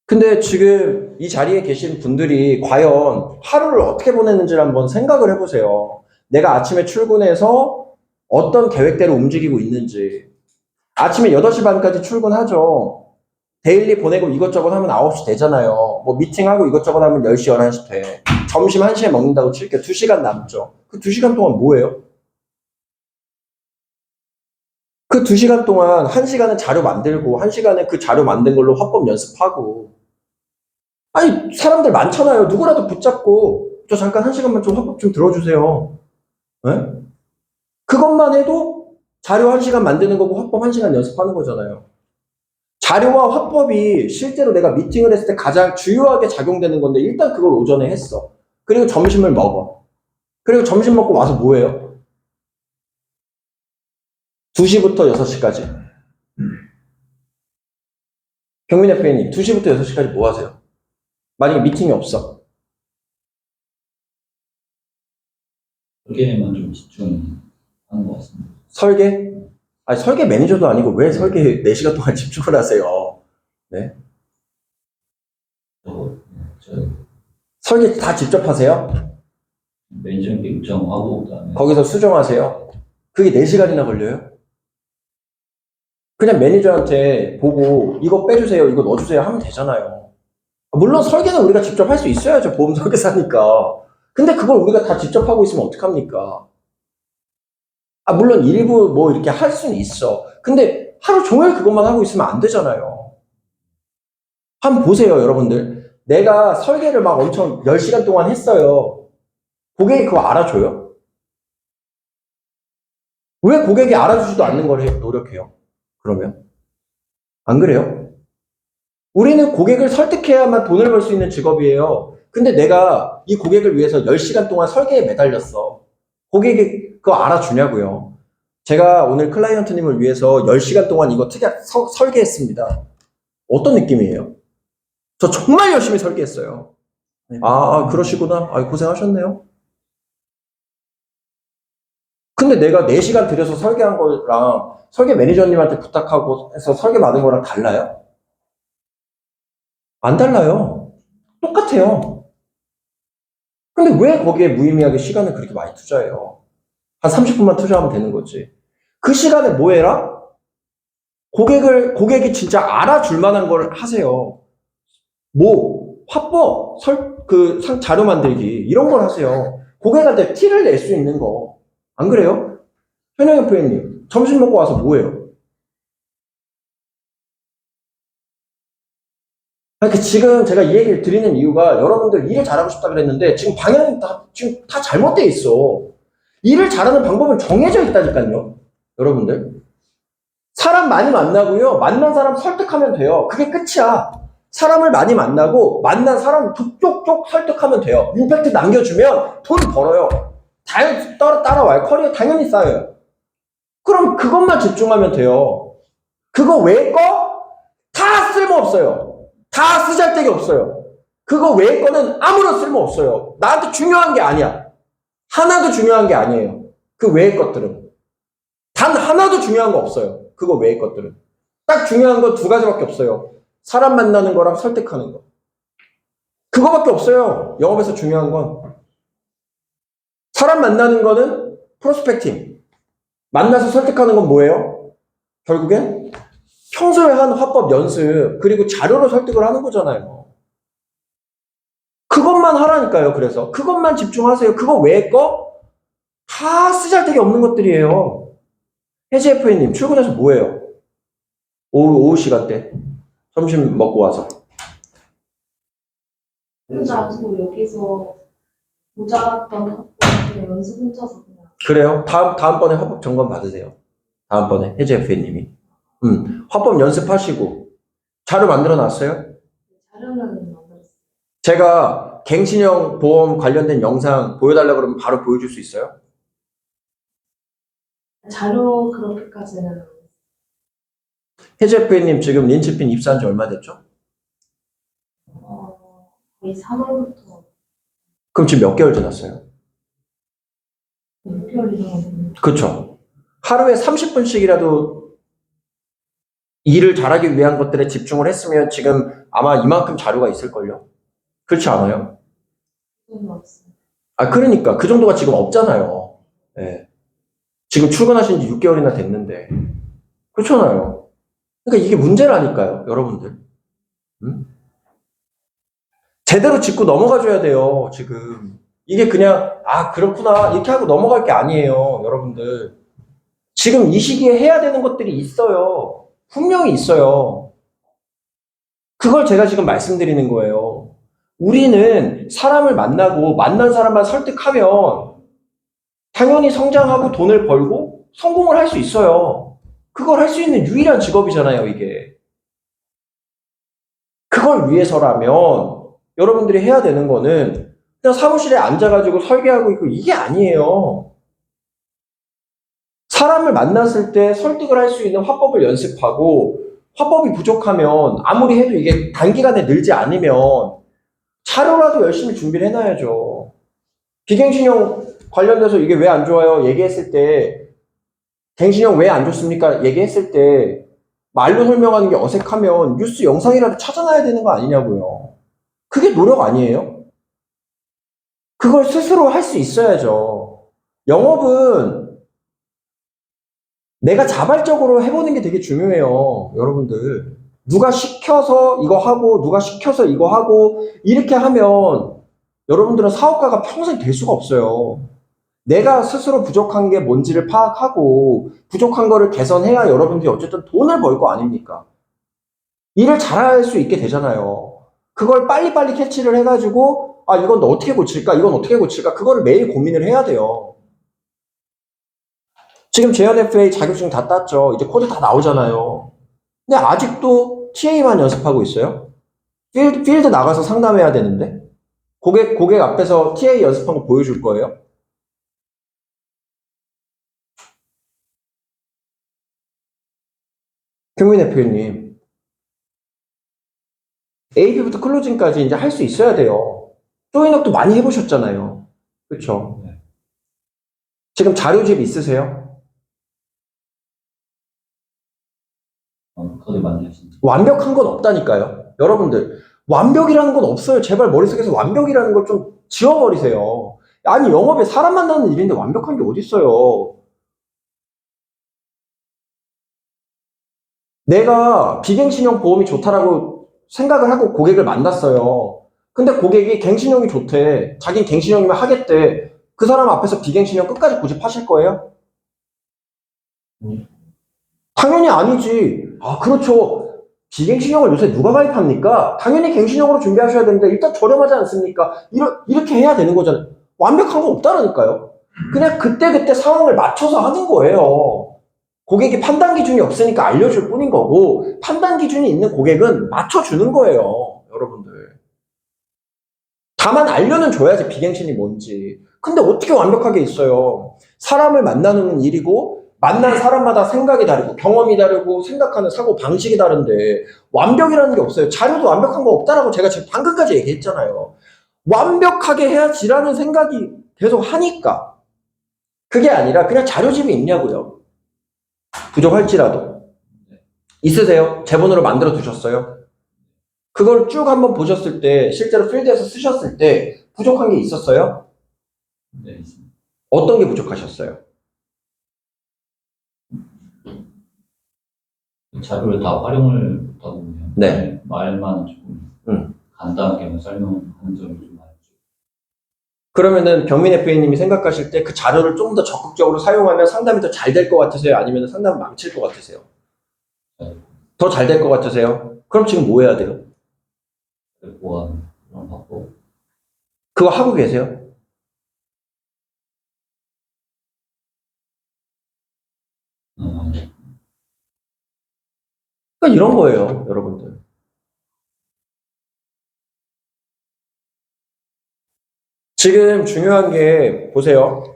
근데 지금 이 자리에 계신 분들이 과연 하루를 어떻게 보냈는지를 한번 생각을 해보세요. 내가 아침에 출근해서 어떤 계획대로 움직이고 있는지. 아침에 8시 반까지 출근하죠. 데일리 보내고 이것저것 하면 9시 되잖아요. 뭐 미팅하고 이것저것 하면 10시, 11시 돼. 점심 1시에 먹는다고 칠게요. 2시간 남죠. 그 2시간 동안 뭐예요? 그 2시간 동안 1시간은 자료 만들고 1시간은 그 자료 만든 걸로 화법 연습하고. 아니 사람들 많잖아요. 누구라도 붙잡고 저 잠깐 1시간만 좀 화법 좀 들어주세요. 네? 그것만 해도 자료 1시간 만드는 거고 화법 1시간 연습하는 거잖아요. 자료와 화법이 실제로 내가 미팅을 했을 때 가장 주요하게 작용되는 건데 일단 그걸 오전에 했어. 그리고 점심을 먹어. 그리고 점심 먹고 와서 뭐 해요? 2시부터 6시까지. 경민 FA님, 2시부터 6시까지 뭐 하세요? 만약에 미팅이 없어. 설계에만 좀 집중하는 것 같습니다. 설계? 아니, 설계 매니저도 아니고 왜 설계에 4시간 동안 집중을 하세요? 네? 저 설계 다 직접 하세요? 매니저님께 일정하고 그다음에 거기서 수정하세요? 그게 4시간이나 걸려요? 그냥 매니저한테 보고 이거 빼주세요, 이거 넣어주세요 하면 되잖아요. 물론 설계는 우리가 직접 할 수 있어야죠. 보험 설계사니까. 근데 그걸 우리가 다 직접 하고 있으면 어떡합니까? 물론 일부 뭐 이렇게 할 수는 있어. 근데 하루 종일 그것만 하고 있으면 안 되잖아요. 한번 보세요, 여러분들. 내가 설계를 막 엄청 10시간 동안 했어요. 고객이 그거 알아줘요? 왜 고객이 알아주지도 않는 걸 노력해요? 그러면? 안 그래요? 우리는 고객을 설득해야만 돈을 벌 수 있는 직업이에요. 근데 내가 이 고객을 위해서 10시간 동안 설계에 매달렸어. 고객이 그거 알아주냐고요. 제가 오늘 클라이언트님을 위해서 10시간 동안 이거 특약 설계했습니다. 어떤 느낌이에요? 저 정말 열심히 설계했어요. 그러시구나. 고생하셨네요. 근데 내가 4시간 들여서 설계한 거랑 설계 매니저님한테 부탁하고 해서 설계 받은 거랑 달라요? 안 달라요. 똑같아요. 근데 왜 거기에 무의미하게 시간을 그렇게 많이 투자해요? 한 30분만 투자하면 되는 거지. 그 시간에 뭐 해라? 고객이 진짜 알아줄 만한 걸 하세요. 뭐, 화법, 자료 만들기, 이런 걸 하세요. 고객한테 티를 낼 수 있는 거. 안 그래요? 현영현 프로님, 점심 먹고 와서 뭐 해요? 그러니까 지금 제가 이 얘기를 드리는 이유가 여러분들 일을 잘하고 싶다 그랬는데 지금 방향이 지금 다 잘못돼 있어. 일을 잘하는 방법은 정해져 있다니까요. 여러분들. 사람 많이 만나고요. 만난 사람 설득하면 돼요. 그게 끝이야. 사람을 많이 만나고 만난 사람 쪽쪽쪽 설득하면 돼요. 임팩트 남겨주면 돈 벌어요. 당연히 따라와요. 커리어 당연히 쌓여요. 그럼 그것만 집중하면 돼요. 그거 외의 거 다 쓸모없어요. 다 쓰잘데기 없어요. 그거 외의 거는 아무런 쓸모 없어요. 나한테 중요한 게 아니야. 하나도 중요한 게 아니에요. 그 외의 것들은. 단 하나도 중요한 거 없어요. 그거 외의 것들은. 딱 중요한 건 2가지밖에 없어요. 사람 만나는 거랑 설득하는 거. 그거밖에 없어요. 영업에서 중요한 건. 사람 만나는 거는 프로스펙팅. 만나서 설득하는 건 뭐예요? 결국엔 평소에 한 화법 연습, 그리고 자료로 설득을 하는 거잖아요. 그것만 하라니까요. 그래서 그것만 집중하세요. 그거 외의 거 다 쓰잘데기 없는 것들이에요. 해지 FA님 출근해서 뭐해요? 오후 시간대 점심 먹고 와서 혼자 앉고 여기서 모자랐던 학교에 연습 혼자서 그냥. 그래요? 다음번에 화법 점검 받으세요. 다음번에 해지 FA님이 화법 연습하시고 자료 만들어 놨어요? 자료는 만들었어요. 제가 갱신형 보험 관련된 영상 보여달라 그러면 바로 보여줄 수 있어요? 자료 그렇게까지는 혜재 PD님 지금 린치핀 입사한 지 얼마 됐죠? 거의 3월부터 그럼 지금 몇 개월 지났어요? 6개월 이상 됐는데 그쵸? 하루에 30분씩이라도 일을 잘하기 위한 것들에 집중을 했으면 지금 아마 이만큼 자료가 있을걸요? 그렇지 않아요? 좀 없어요. 아, 그러니까. 그 정도가 지금 없잖아요. 예. 지금 출근하신 지 6개월이나 됐는데. 그렇잖아요. 그러니까 이게 문제라니까요, 여러분들. 응? 제대로 짚고 넘어가줘야 돼요, 지금. 이게 그냥, 아, 그렇구나. 이렇게 하고 넘어갈 게 아니에요, 여러분들. 지금 이 시기에 해야 되는 것들이 있어요. 분명히 있어요. 그걸 제가 지금 말씀드리는 거예요. 우리는 사람을 만나고 만난 사람만 설득하면 당연히 성장하고 돈을 벌고 성공을 할 수 있어요. 그걸 할 수 있는 유일한 직업이잖아요, 이게. 그걸 위해서라면 여러분들이 해야 되는 거는 그냥 사무실에 앉아가지고 설계하고 있고 이게 아니에요. 사람을 만났을 때 설득을 할 수 있는 화법을 연습하고 화법이 부족하면 아무리 해도 이게 단기간에 늘지 않으면 자료라도 열심히 준비를 해놔야죠. 비갱신형 관련돼서 이게 왜 안 좋아요? 얘기했을 때 갱신형 왜 안 좋습니까? 얘기했을 때 말로 설명하는 게 어색하면 뉴스 영상이라도 찾아놔야 되는 거 아니냐고요. 그게 노력 아니에요? 그걸 스스로 할 수 있어야죠. 영업은 내가 자발적으로 해보는 게 되게 중요해요. 여러분들. 누가 시켜서 이거 하고 누가 시켜서 이거 하고 이렇게 하면 여러분들은 사업가가 평생 될 수가 없어요. 내가 스스로 부족한 게 뭔지를 파악하고 부족한 거를 개선해야 여러분들이 어쨌든 돈을 벌 거 아닙니까? 일을 잘할 수 있게 되잖아요. 그걸 빨리빨리 캐치를 해가지고 아 이건 어떻게 고칠까? 이건 어떻게 고칠까? 그거를 매일 고민을 해야 돼요. 지금 JNFA 자격증 다 땄죠. 이제 코드 다 나오잖아요. 근데 아직도 TA만 연습하고 있어요. 필드 나가서 상담해야 되는데 고객 앞에서 TA 연습한 거 보여줄 거예요. 경민 대표님, AP부터 클로징까지 이제 할 수 있어야 돼요. 조인업도 많이 해보셨잖아요. 그렇죠? 네. 지금 자료집 있으세요? 거의 많이 하신다. 완벽한 건 없다니까요. 여러분들, 완벽이라는 건 없어요. 제발 머릿속에서 완벽이라는 걸 좀 지워버리세요. 아니, 영업에 사람 만나는 일인데 완벽한 게 어딨어요. 내가 비갱신형 보험이 좋다라고 생각을 하고 고객을 만났어요. 근데 고객이 갱신형이 좋대. 자긴 갱신형이면 하겠대. 그 사람 앞에서 비갱신형 끝까지 고집하실 거예요? 당연히 아니지. 아, 그렇죠. 비갱신형을 요새 누가 가입합니까? 당연히 갱신형으로 준비하셔야 되는데 일단 저렴하지 않습니까? 이렇게 해야 되는 거잖아요. 완벽한 거 없다라니까요. 그냥 그때그때 상황을 맞춰서 하는 거예요. 고객이 판단 기준이 없으니까 알려줄 뿐인 거고 판단 기준이 있는 고객은 맞춰주는 거예요. 여러분들. 다만 알려는 줘야지 비갱신이 뭔지. 근데 어떻게 완벽하게 있어요. 사람을 만나는 일이고 만난 사람마다 생각이 다르고 경험이 다르고 생각하는 사고 방식이 다른데 완벽이라는 게 없어요. 자료도 완벽한 거 없다라고 제가 지금 방금까지 얘기했잖아요. 완벽하게 해야지라는 생각이 계속 하니까 그게 아니라 그냥 자료집이 있냐고요. 부족할지라도. 있으세요? 제본으로 만들어 두셨어요? 그걸 쭉 한번 보셨을 때 실제로 필드에서 쓰셨을 때 부족한 게 있었어요? 네, 있습니다. 어떤 게 부족하셨어요? 자료를 다 활용을 하다 보면 네. 말만 조금 간단하게만 설명하는 점이 좀 많죠. 그러면은 병민 FA님이 생각하실 때 그 자료를 좀 더 적극적으로 사용하면 상담이 더 잘 될 것 같으세요? 아니면 상담을 망칠 것 같으세요? 더 잘 될 것 같으세요? 그럼 지금 뭐 해야 돼요? 보안 그런 방법. 그거 하고 계세요? 그러니까 이런 거예요, 여러분들. 지금 중요한 게 보세요.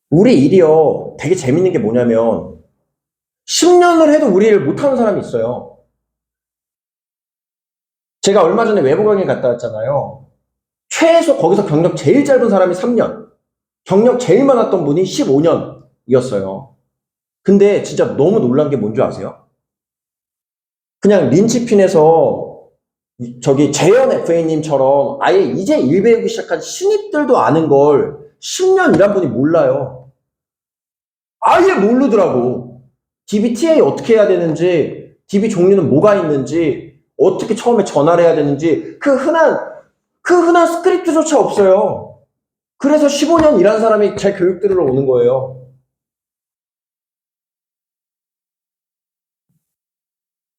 우리 일이요. 되게 재밌는 게 뭐냐면 10년을 해도 우리 일 못하는 사람이 있어요. 제가 얼마 전에 외부 강의 갔다 왔잖아요. 최소 거기서 경력 제일 짧은 사람이 3년, 경력 제일 많았던 분이 15년이었어요. 근데 진짜 너무 놀란 게 뭔지 아세요? 그냥 린치핀에서 저기 재현 FA님처럼 아예 이제 일 배우기 시작한 신입들도 아는 걸 10년 일한 분이 몰라요. 아예 모르더라고. DBTA 어떻게 해야 되는지, DB 종류는 뭐가 있는지, 어떻게 처음에 전화를 해야 되는지, 그 흔한 스크립트조차 없어요. 그래서 15년 일한 사람이 제 교육 들으러 오는 거예요.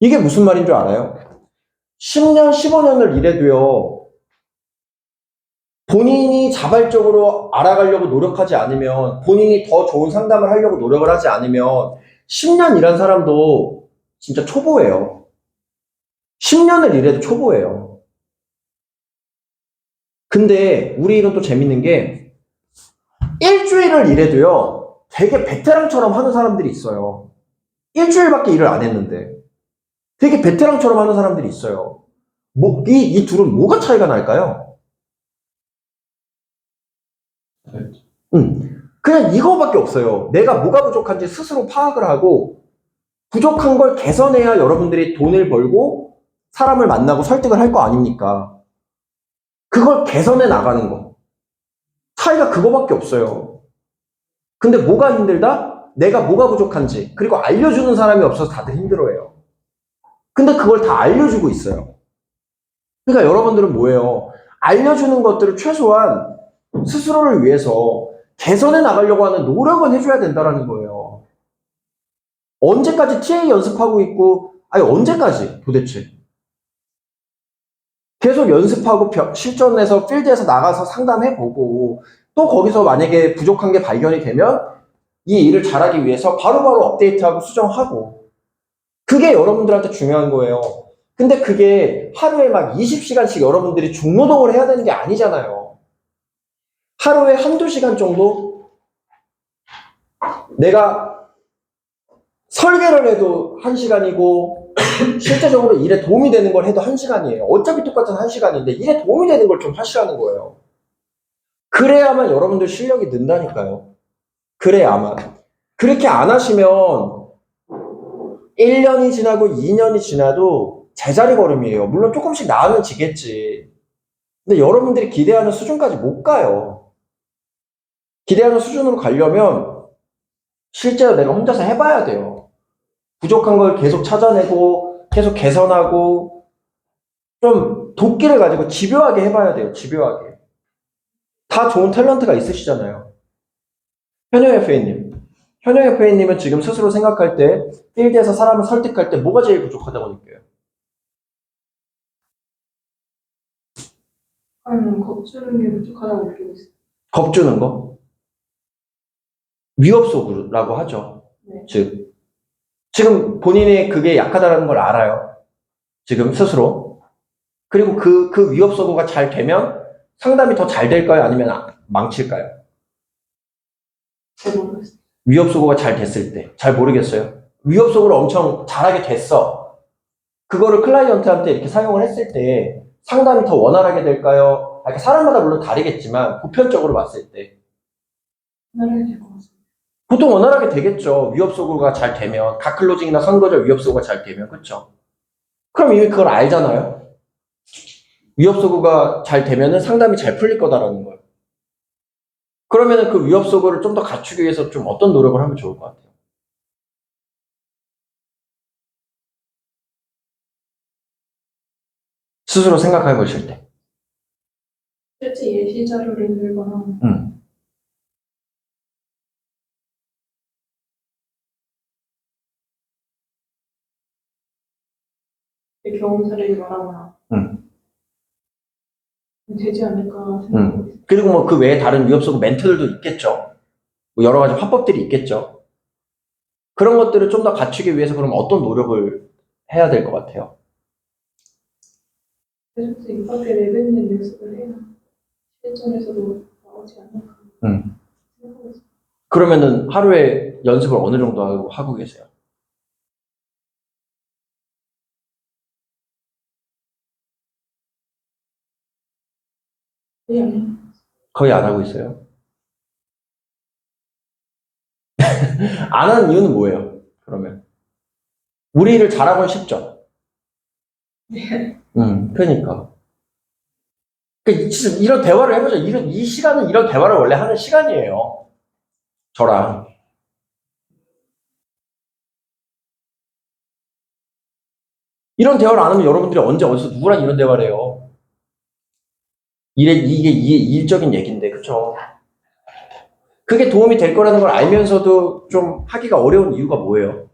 이게 무슨 말인 줄 알아요? 10년, 15년을 일해도요, 본인이 자발적으로 알아가려고 노력하지 않으면, 본인이 더 좋은 상담을 하려고 노력을 하지 않으면, 10년 일한 사람도 진짜 초보예요. 10년을 일해도 초보예요. 근데 우리 일은 또 재밌는 게, 일주일을 일해도요, 되게 베테랑처럼 하는 사람들이 있어요. 일주일밖에 일을 안 했는데. 되게 베테랑처럼 하는 사람들이 있어요. 이 둘은 뭐가 차이가 날까요? 그냥 이거밖에 없어요. 내가 뭐가 부족한지 스스로 파악을 하고, 부족한 걸 개선해야 여러분들이 돈을 벌고, 사람을 만나고 설득을 할 거 아닙니까? 그걸 개선해 나가는 거. 차이가 그거밖에 없어요. 근데 뭐가 힘들다? 내가 뭐가 부족한지, 그리고 알려주는 사람이 없어서 다들 힘들어해요. 근데 그걸 다 알려주고 있어요. 그러니까 여러분들은 뭐예요? 알려주는 것들을 최소한 스스로를 위해서 개선해 나가려고 하는 노력은 해줘야 된다는 거예요. 언제까지 TA 연습하고 있고, 아니 언제까지 도대체? 계속 연습하고 실전에서 필드에서 나가서 상담해보고 또 거기서 만약에 부족한 게 발견이 되면 이 일을 잘하기 위해서 바로바로 업데이트하고 수정하고, 그게 여러분들한테 중요한 거예요. 근데 그게 하루에 막 20시간씩 여러분들이 중노동을 해야 되는 게 아니잖아요. 하루에 한두 시간 정도 내가 설계를 해도 1시간이고 실제적으로 일에 도움이 되는 걸 해도 1시간이에요. 어차피 똑같은 1시간인데 일에 도움이 되는 걸 좀 하시라는 거예요. 그래야만 여러분들 실력이 는다니까요. 그래야만. 그렇게 안 하시면 1년이 지나고 2년이 지나도 제자리 걸음이에요. 물론 조금씩 나아는 지겠지. 근데 여러분들이 기대하는 수준까지 못 가요. 기대하는 수준으로 가려면 실제로 내가 혼자서 해봐야 돼요. 부족한 걸 계속 찾아내고 계속 개선하고 좀 도끼를 가지고 집요하게 해봐야 돼요. 집요하게. 다 좋은 탤런트가 있으시잖아요. 현영 FA님. 현영 FA님은 지금 스스로 생각할 때 필드에서 사람을 설득할 때 뭐가 제일 부족하다고 느껴요? 겁주는 게 부족하다고 느끼고 있어요. 겁주는 거? 위협소구라고 하죠. 네. 즉, 지금 본인이 그게 약하다는 걸 알아요. 지금 스스로. 그리고 그 위협소구가 잘 되면 상담이 더 잘 될까요? 아니면 망칠까요? 잘 모르겠어요. 위협소구가 잘 됐을 때. 잘 모르겠어요. 위협소구를 엄청 잘하게 됐어. 그거를 클라이언트한테 이렇게 사용을 했을 때 상담이 더 원활하게 될까요? 사람마다 물론 다르겠지만 보편적으로 봤을 때 원활하게 될 것 같습니다. 보통 원활하게 되겠죠. 위협소구가 잘 되면, 갓클로징이나 선거절 위협소구가 잘 되면, 그렇죠? 그럼 이미 그걸 알잖아요. 위협소구가 잘 되면은 상담이 잘 풀릴 거다라는 걸. 그러면은 그 위협소구를 좀 더 갖추기 위해서 좀 어떤 노력을 하면 좋을 것 같아요? 스스로 생각해 보실 때. 실제 예시 자료를 들거나 경험 사례를 말하거나 되지 않을까 생각하고 있어요. 그리고 뭐 그 외에 다른 위협소구 멘트들도 있겠죠. 뭐 여러 가지 화법들이 있겠죠. 그런 것들을 좀 더 갖추기 위해서 그럼 어떤 노력을 해야 될 것 같아요? 계속해서 입학에 내뱉는 연습을 해요. 실전에서도 나오지 않을까 생각하고 있어요. 그러면은 하루에 연습을 어느 정도 하고 계세요? 그냥 거의 안 하고 있어요? 안 하는 이유는 뭐예요? 그러면 우리 일을 잘하고는 쉽죠. 그러니까. 진짜 이런 대화를 해보자. 이 시간은 이런 대화를 원래 하는 시간이에요. 저랑. 이런 대화를 안 하면 여러분들이 언제 어디서 누구랑 이런 대화를 해요? 이게 일적인 얘기인데, 그쵸? 그게 도움이 될 거라는 걸 알면서도 좀 하기가 어려운 이유가 뭐예요?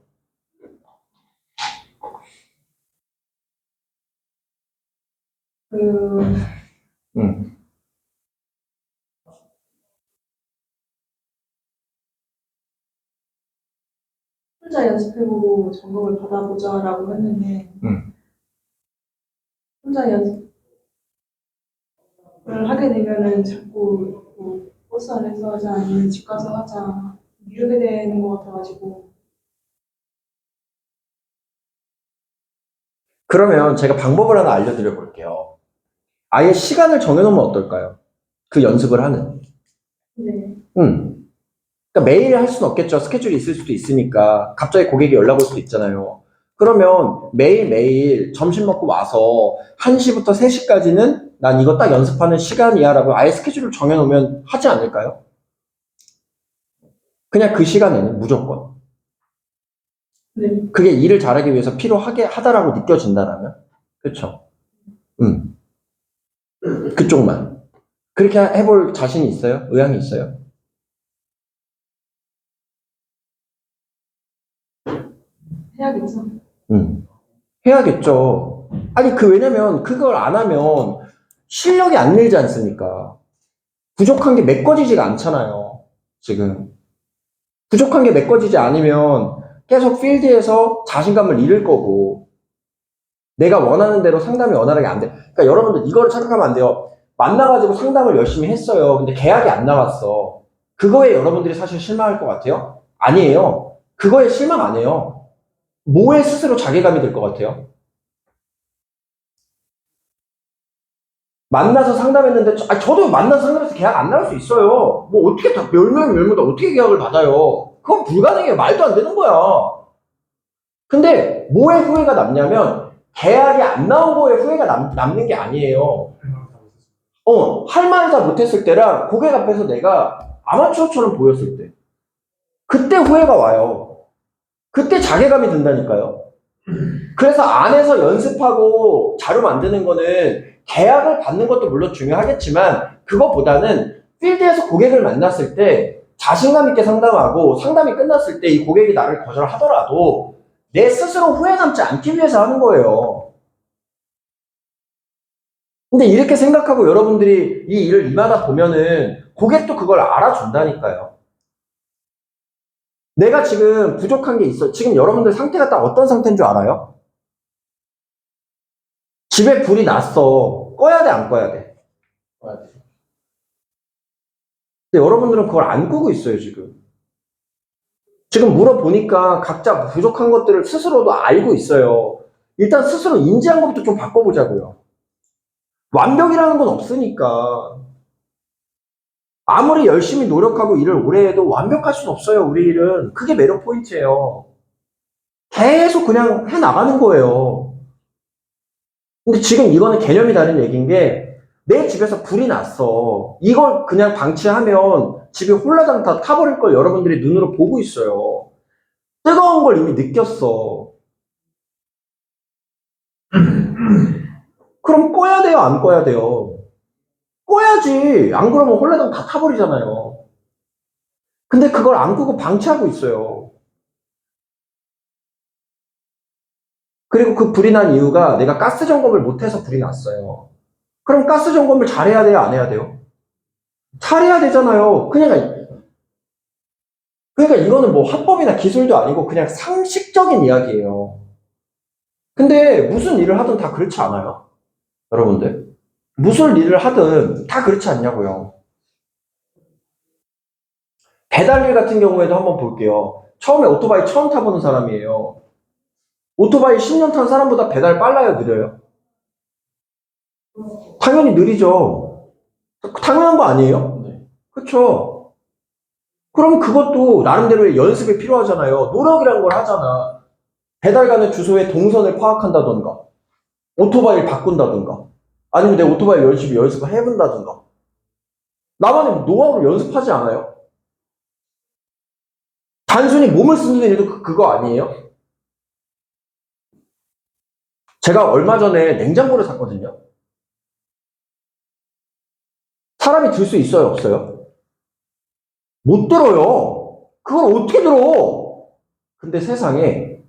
음. 혼자 연습해보고 점검을 받아보자라고 했는데 혼자 연습을 하게 되면은 자꾸 뭐 버스 안에서 하자 아니면 집 가서 하자 미루게 되는 것 같아가지고. 그러면 제가 방법을 하나 알려드려 볼게요. 아예 시간을 정해놓으면 어떨까요? 그 연습을 하는. 네. 그러니까 매일 할 수는 없겠죠. 스케줄이 있을 수도 있으니까. 갑자기 고객이 연락 올 수도 있잖아요. 그러면 매일매일 점심 먹고 와서 1시부터 3시까지는 난 이거 딱 연습하는 시간이야 라고 아예 스케줄을 정해놓으면 하지 않을까요? 그냥 그 시간에는 무조건. 네. 그게 일을 잘하기 위해서 필요하다라고 느껴진다라면. 그쵸? 그쪽만. 그렇게 해볼 자신이 있어요? 의향이 있어요? 해야겠죠. 해야겠죠. 아니, 왜냐면 그걸 안 하면 실력이 안 늘지 않습니까? 부족한 게 메꿔지지가 않잖아요. 지금. 부족한 게 메꿔지지 않으면 계속 필드에서 자신감을 잃을 거고, 내가 원하는 대로 상담이 원활하게 안 돼. 그러니까 여러분들 이거를 착각하면 안 돼요. 만나가지고 상담을 열심히 했어요. 근데 계약이 안 나왔어. 그거에 여러분들이 사실 실망할 것 같아요? 아니에요. 그거에 실망 안 해요. 뭐에 스스로 자괴감이 들 것 같아요? 만나서 상담했는데, 저도 만나서 상담해서 계약 안 나올 수 있어요. 뭐 어떻게 다 멸명다 어떻게 계약을 받아요? 그건 불가능해요. 말도 안 되는 거야. 근데 뭐에 후회가 남냐면 계약이 안 나온 거에 후회가 남는 게 아니에요. 할 말을 다 못했을 때랑 고객 앞에서 내가 아마추어처럼 보였을 때 그때 후회가 와요. 그때 자괴감이 든다니까요. 그래서 안에서 연습하고 자료 만드는 거는 계약을 받는 것도 물론 중요하겠지만 그것보다는 필드에서 고객을 만났을 때 자신감 있게 상담하고 상담이 끝났을 때 이 고객이 나를 거절하더라도 내 스스로 후회 남지 않기 위해서 하는 거예요. 근데 이렇게 생각하고 여러분들이 이 일을 임하다 보면은 고객도 그걸 알아준다니까요. 내가 지금 부족한 게 있어. 지금 여러분들 상태가 딱 어떤 상태인 줄 알아요? 집에 불이 났어. 꺼야 돼, 안 꺼야 돼? 꺼야 돼. 근데 여러분들은 그걸 안 끄고 있어요, 지금. 지금 물어보니까 각자 부족한 것들을 스스로도 알고 있어요. 일단 스스로 인지한 것부터 좀 바꿔보자고요. 완벽이라는 건 없으니까. 아무리 열심히 노력하고 일을 오래 해도 완벽할 수는 없어요, 우리 일은. 그게 매력 포인트예요. 계속 그냥 해나가는 거예요. 근데 지금 이거는 개념이 다른 얘기인 게, 내 집에서 불이 났어. 이걸 그냥 방치하면 집이 홀라당 다 타버릴 걸 여러분들이 눈으로 보고 있어요. 뜨거운 걸 이미 느꼈어. 그럼 꺼야 돼요, 안 꺼야 돼요? 꺼야지. 안 그러면 홀라당 다 타버리잖아요. 근데 그걸 안 끄고 방치하고 있어요. 그리고 그 불이 난 이유가 내가 가스 점검을 못해서 불이 났어요. 그럼 가스 점검을 잘해야 돼요, 안 해야 돼요? 잘해야 되잖아요. 그러니까 이거는 뭐 합법이나 기술도 아니고 그냥 상식적인 이야기예요. 근데 무슨 일을 하든 다 그렇지 않아요? 여러분들. 무슨 일을 하든 다 그렇지 않냐고요. 배달일 같은 경우에도 한번 볼게요. 처음에 오토바이 처음 타보는 사람이에요. 오토바이 10년 탄 사람보다 배달 빨라요, 느려요? 당연히 느리죠. 당연한 거 아니에요? 네. 그렇죠. 그럼 그것도 나름대로의 연습이 필요하잖아요. 노력이라는 걸 하잖아. 배달 가는 주소의 동선을 파악한다던가, 오토바이를 바꾼다던가, 아니면 내 오토바이 열심히 연습을 해본다던가. 나만의 노하우를 연습하지 않아요? 단순히 몸을 쓰는 일도 그거 아니에요? 제가 얼마 전에 냉장고를 샀거든요. 사람이 들 수 있어요, 없어요? 못 들어요. 그걸 어떻게 들어? 근데 세상에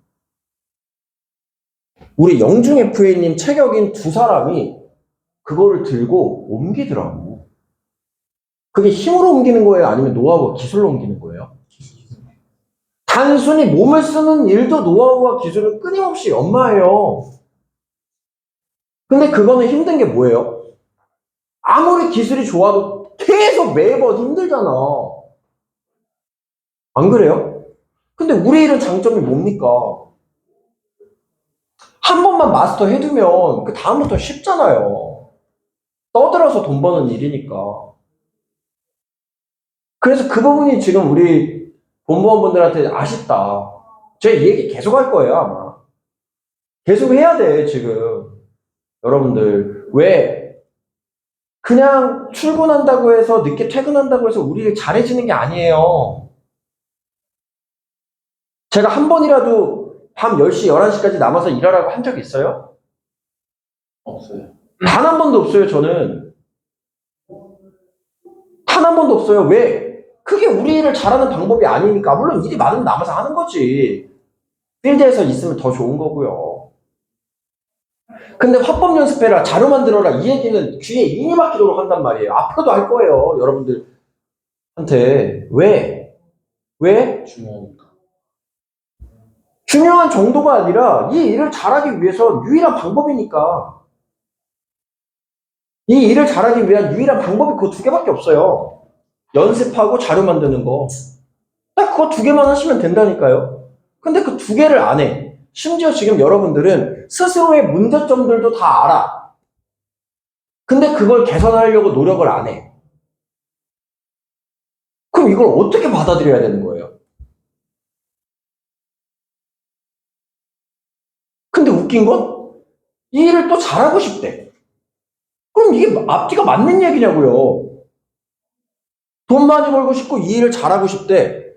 우리 영중 FA님 체격인 두 사람이 그거를 들고 옮기더라고. 그게 힘으로 옮기는 거예요? 아니면 노하우와 기술로 옮기는 거예요? 단순히 몸을 쓰는 일도 노하우와 기술을 끊임없이 연마해요. 근데 그거는 힘든 게 뭐예요? 아무리 기술이 좋아도 계속 매번 힘들잖아. 안 그래요? 근데 우리 일은 장점이 뭡니까? 한 번만 마스터 해두면 그 다음부터 쉽잖아요. 떠들어서 돈 버는 일이니까. 그래서 그 부분이 지금 우리 공무원분들한테 아쉽다. 제가 이 얘기 계속 할 거예요, 아마. 계속 해야 돼, 지금. 여러분들. 왜? 그냥 출근한다고 해서, 늦게 퇴근한다고 해서 우리 일 잘해지는 게 아니에요. 제가 한 번이라도 밤 10시, 11시까지 남아서 일하라고 한 적 있어요? 없어요. 단 한 번도 없어요, 저는. 단 한 번도 없어요. 왜? 그게 우리 일을 잘하는 방법이 아니니까. 물론 일이 많으면 남아서 하는 거지. 필드에서 있으면 더 좋은 거고요. 근데 화법 연습해라, 자료 만들어라, 이 얘기는 귀에 인이 막히도록 한단 말이에요. 앞으로도 할 거예요, 여러분들한테. 왜? 왜? 중요하니까. 중요한 정도가 아니라 이 일을 잘하기 위해서 유일한 방법이니까. 이 일을 잘하기 위한 유일한 방법이 그 두 개밖에 없어요. 연습하고 자료 만드는 거. 딱 그거 두 개만 하시면 된다니까요. 근데 그 두 개를 안 해. 심지어 지금 여러분들은 스스로의 문제점들도 다 알아. 근데 그걸 개선하려고 노력을 안 해. 그럼 이걸 어떻게 받아들여야 되는 거예요? 근데 웃긴 건 이 일을 또 잘하고 싶대. 그럼 이게 앞뒤가 맞는 얘기냐고요. 돈 많이 벌고 싶고 이 일을 잘하고 싶대.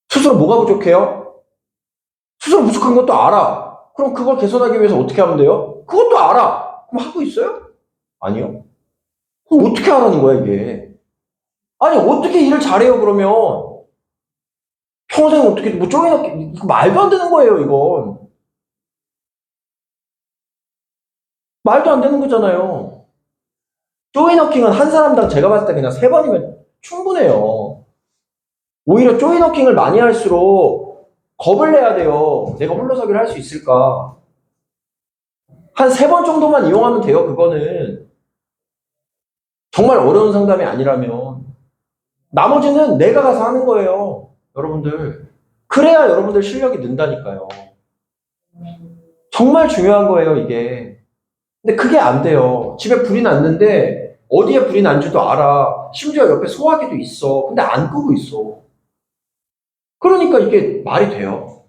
스스로 뭐가 부족해요? 스스로 부족한 것도 알아. 그럼 그걸 개선하기 위해서 어떻게 하면 돼요? 그것도 알아. 그럼 하고 있어요? 아니요. 그럼 어떻게 하라는 거야, 이게? 아니, 어떻게 일을 잘해요, 그러면? 평생 어떻게, 뭐, 쪼개놓기, 이거 말도 안 되는 거예요, 이건. 말도 안 되는 거잖아요. 조이너킹은 한 사람당 제가 봤을 때 그냥 3번이면 충분해요. 오히려 조이너킹을 많이 할수록 겁을 내야 돼요. 내가 홀로서기를 할 수 있을까? 한 3번 정도만 이용하면 돼요, 그거는. 정말 어려운 상담이 아니라면. 나머지는 내가 가서 하는 거예요, 여러분들. 그래야 여러분들 실력이 는다니까요. 정말 중요한 거예요, 이게. 근데 그게 안 돼요. 집에 불이 났는데 어디에 불이 난지도 알아. 심지어 옆에 소화기도 있어. 근데 안 끄고 있어. 그러니까 이게 말이 돼요.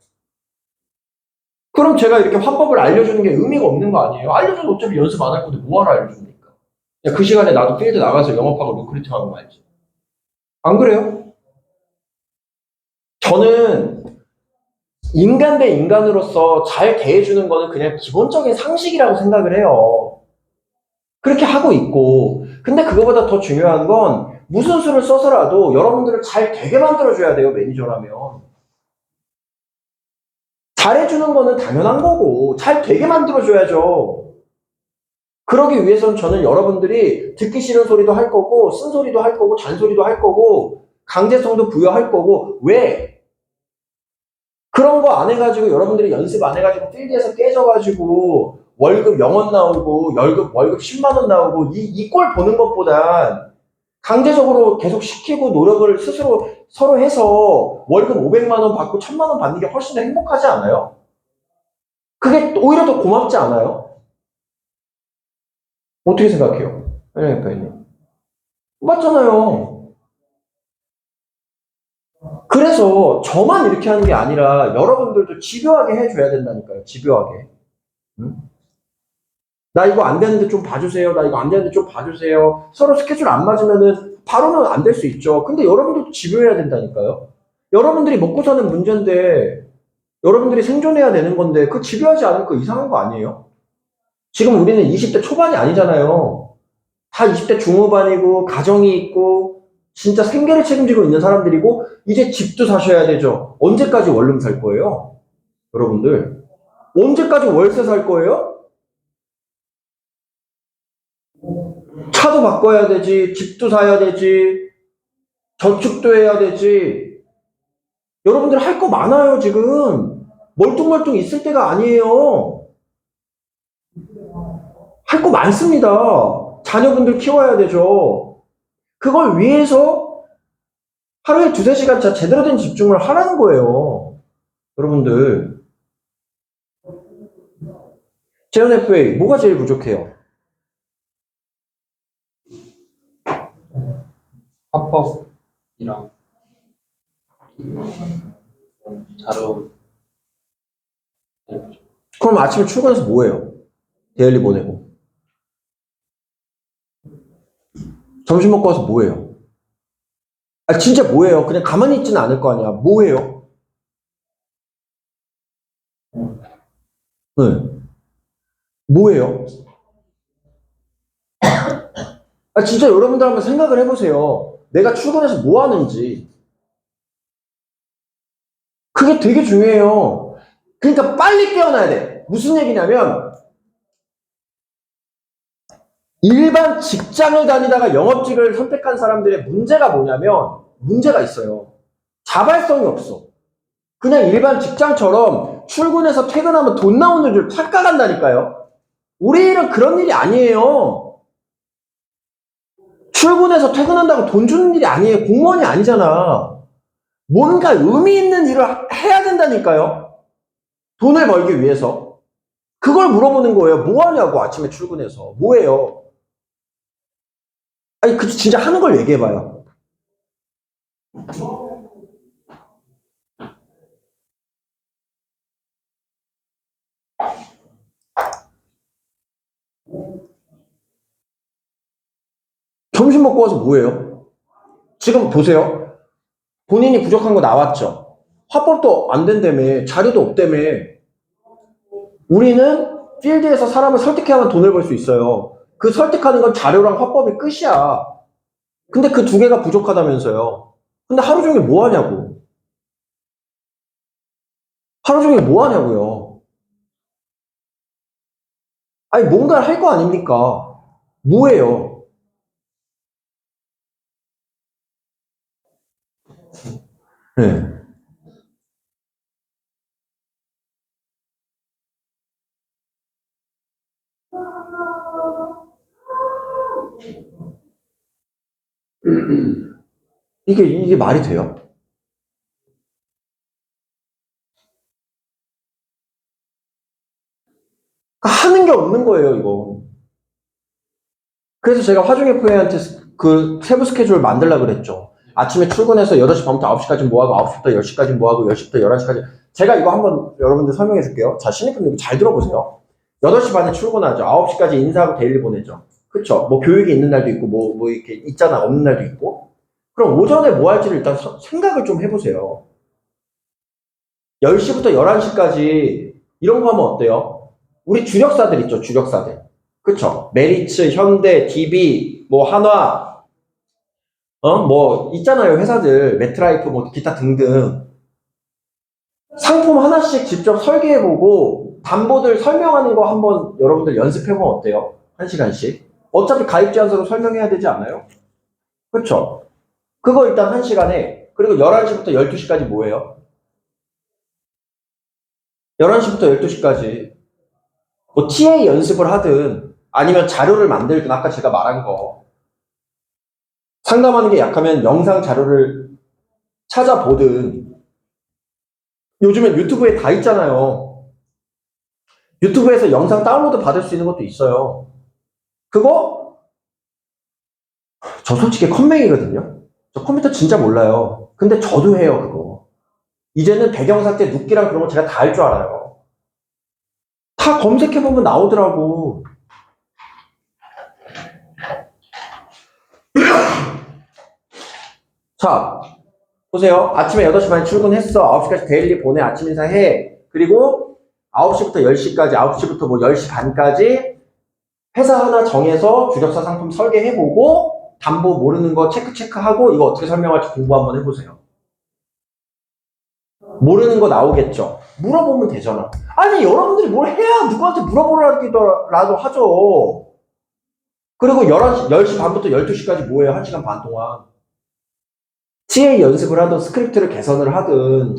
그럼 제가 이렇게 화법을 알려주는 게 의미가 없는 거 아니에요? 알려줘도 어차피 연습 안 할 건데 뭐하러 알려줍니까? 그 시간에 나도 필드 나가서 영업하고 리크루팅하고 말지. 안 그래요? 저는 인간 대 인간으로서 잘 대해주는 거는 그냥 기본적인 상식이라고 생각을 해요. 그렇게 하고 있고, 근데 그거보다 더 중요한 건 무슨 수를 써서라도 여러분들을 잘 되게 만들어줘야 돼요, 매니저라면. 잘해주는 거는 당연한 거고, 잘 되게 만들어줘야죠. 그러기 위해서는 저는 여러분들이 듣기 싫은 소리도 할 거고, 쓴소리도 할 거고, 잔소리도 할 거고, 강제성도 부여할 거고, 왜? 그런 거 안 해가지고 여러분들이 연습 안 해가지고 필드에서 깨져가지고 월급 0원 나오고 월급 10만 원 나오고 이 꼴 보는 것보다 강제적으로 계속 시키고 노력을 스스로 서로 해서 월급 500만 원 받고 1000만 원 받는 게 훨씬 더 행복하지 않아요? 그게 오히려 더 고맙지 않아요? 어떻게 생각해요? 회장님, 대표님. 맞잖아요. 그래서 저만 이렇게 하는 게 아니라 여러분들도 집요하게 해줘야 된다니까요. 집요하게. 응? 나 이거 안 되는데 좀 봐주세요. 나 이거 안 되는데 좀 봐주세요. 서로 스케줄 안 맞으면은 바로는 안 될 수 있죠. 근데 여러분들도 집요해야 된다니까요. 여러분들이 먹고 사는 문제인데 여러분들이 생존해야 되는 건데 그 집요하지 않은 거 이상한 거 아니에요? 지금 우리는 20대 초반이 아니잖아요. 다 20대 중후반이고 가정이 있고 진짜 생계를 책임지고 있는 사람들이고 이제 집도 사셔야 되죠. 언제까지 원룸 살 거예요? 여러분들. 언제까지 월세 살 거예요? 차도 바꿔야 되지, 집도 사야 되지, 저축도 해야 되지. 여러분들 할 거 많아요, 지금. 멀뚱멀뚱 있을 때가 아니에요. 할 거 많습니다. 자녀분들 키워야 되죠. 그걸 위해서 하루에 2-3시간 진짜 제대로 된 집중을 하라는 거예요. 여러분들. 재현 FA, 뭐가 제일 부족해요? 화법이랑 자료. 그럼 아침에 출근해서 뭐 해요? 데일리 보내고. 점심 먹고 와서 뭐 해요? 아, 진짜 뭐 해요? 그냥 가만히 있지는 않을 거 아니야. 뭐 해요? 네. 뭐 해요? 아, 진짜 여러분들 한번 생각을 해보세요. 내가 출근해서 뭐 하는지. 그게 되게 중요해요. 그러니까 빨리 깨어나야 돼. 무슨 얘기냐면, 일반 직장을 다니다가 영업직을 선택한 사람들의 문제가 뭐냐면, 문제가 있어요. 자발성이 없어. 그냥 일반 직장처럼 출근해서 퇴근하면 돈 나오는 줄 착각한다니까요. 우리 일은 그런 일이 아니에요. 출근해서 퇴근한다고 돈 주는 일이 아니에요. 공무원이 아니잖아. 뭔가 의미 있는 일을 해야 된다니까요. 돈을 벌기 위해서. 그걸 물어보는 거예요. 뭐 하냐고, 아침에 출근해서. 뭐 해요? 아니, 진짜 하는 걸 얘기해봐요. 점심 먹고 와서 뭐 해요? 지금 보세요. 본인이 부족한 거 나왔죠? 화법도 안 된다며, 자료도 없다며. 우리는 필드에서 사람을 설득해야만 돈을 벌 수 있어요. 그 설득하는 건 자료랑 화법이 끝이야. 근데 그 2개가 부족하다면서요. 근데 하루 종일 뭐 하냐고. 하루 종일 뭐 하냐고요. 아니, 뭔가를 할 거 아닙니까? 뭐예요? 네. 이게 말이 돼요? 하는 게 없는 거예요, 이거. 그래서 제가 화중 FA한테 그 세부 스케줄 만들려고 그랬죠. 아침에 출근해서 8시 반부터 9시까지 뭐하고, 9시부터 10시까지 뭐하고, 10시부터 11시까지. 제가 이거 한번 여러분들 설명해 줄게요. 자, 신입분들 이거 잘 들어보세요. 8시 반에 출근하죠. 9시까지 인사하고 데일리 보내죠. 그쵸? 뭐 교육이 있는 날도 있고, 뭐 이렇게 있잖아. 없는 날도 있고. 그럼 오전에 뭐 할지를 일단 생각을 좀 해보세요. 10시부터 11시까지 이런 거 하면 어때요? 우리 주력사들 있죠, 주력사들. 그쵸? 메리츠, 현대, DB, 뭐 한화, 뭐 있잖아요, 회사들. 메트라이프, 뭐 기타 등등. 상품 하나씩 직접 설계해보고 담보들 설명하는 거 한번 여러분들 연습해보면 어때요? 1시간씩. 어차피 가입 제안서로 설명해야 되지 않아요? 그쵸? 그거 일단 1시간에, 그리고 11시부터 12시까지 뭐예요? 11시부터 12시까지 뭐 TA 연습을 하든 아니면 자료를 만들든 아까 제가 말한 거 상담하는 게 약하면 영상 자료를 찾아보든 요즘엔 유튜브에 다 있잖아요. 유튜브에서 영상 다운로드 받을 수 있는 것도 있어요. 그거 저 솔직히 컴맹이거든요. 저 컴퓨터 진짜 몰라요. 근데 저도 해요 그거. 이제는 배경 삭제, 눕기랑 그런 거 제가 다 할 줄 알아요. 다 검색해보면 나오더라고. 자, 보세요. 아침에 8시 반에 출근했어. 9시까지 데일리 보내. 아침 인사해. 그리고 9시부터 10시까지, 9시부터 뭐 10시 반까지 회사 하나 정해서 주력사 상품 설계해보고 담보 모르는 거 체크하고 이거 어떻게 설명할지 공부 한번 해보세요. 모르는 거 나오겠죠. 물어보면 되잖아. 아니 여러분들이 뭘 해야 누구한테 물어보라기라도 하죠. 그리고 10시 반부터 12시까지 뭐해요? 1시간 반 동안. TA 연습을 하든 스크립트를 개선을 하든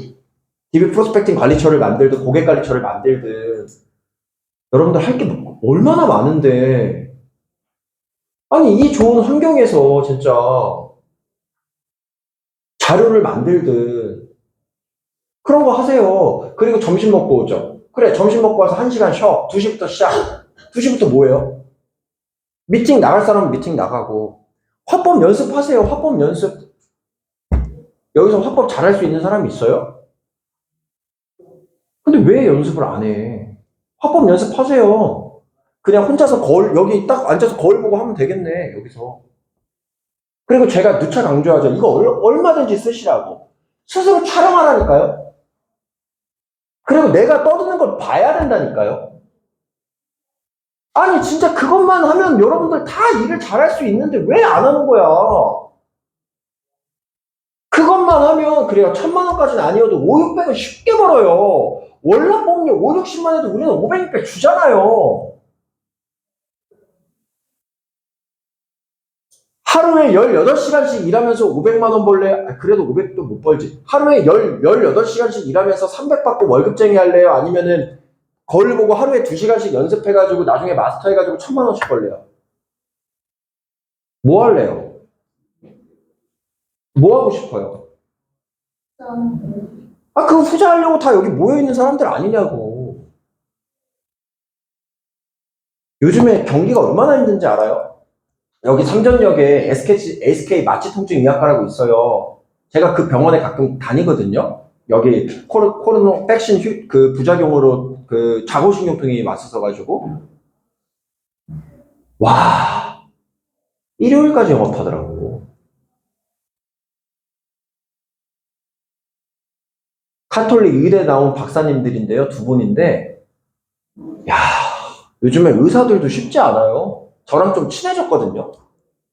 DB 프로스펙팅 관리처를 만들든 고객 관리처를 만들든 여러분들 할 게 얼마나 많은데 아니 이 좋은 환경에서 진짜 자료를 만들든 그런 거 하세요. 그리고 점심 먹고 오죠. 그래 점심 먹고 와서 1시간 쉬어. 2시부터 시작. 2시부터 뭐예요? 미팅 나갈 사람은 미팅 나가고 화법 연습하세요. 화법 연습. 여기서 화법 잘할 수 있는 사람이 있어요? 근데 왜 연습을 안 해? 화법 연습하세요. 그냥 혼자서 여기 딱 앉아서 거울 보고 하면 되겠네, 여기서. 그리고 제가 누차 강조하죠. 이거 얼마든지 쓰시라고. 스스로 촬영하라니까요. 그리고 내가 떠드는 걸 봐야 된다니까요. 아니, 진짜 그것만 하면 여러분들 다 일을 잘할 수 있는데 왜 안 하는 거야? 그것만 하면, 그래요. 1,000만 원까지는 아니어도 5, 600은 쉽게 벌어요. 월납보험료 5, 60만 해도 우리는 500, 600 주잖아요. 하루에 18시간씩 일하면서 500만 원 벌래? 그래도 500도 못 벌지. 하루에 18시간씩 일하면서 300 받고 월급쟁이 할래요? 아니면은 거울 보고 하루에 2시간씩 연습해가지고 나중에 마스터 해가지고 1,000만 원씩 벌래요? 뭐 할래요? 뭐 하고 싶어요? 그거 후자 하려고 다 여기 모여있는 사람들 아니냐고. 요즘에 경기가 얼마나 힘든지 알아요? 여기 삼전역에 SK 마취통증의학과라고 있어요. 제가 그 병원에 가끔 다니거든요. 여기 코로나 백신 그 부작용으로 그 자골신경통이 왔었어가지고. 와, 일요일까지 영업하더라고. 카톨릭 의대 나온 박사님들인데요, 2분인데, 야, 요즘에 의사들도 쉽지 않아요. 저랑 좀 친해졌거든요.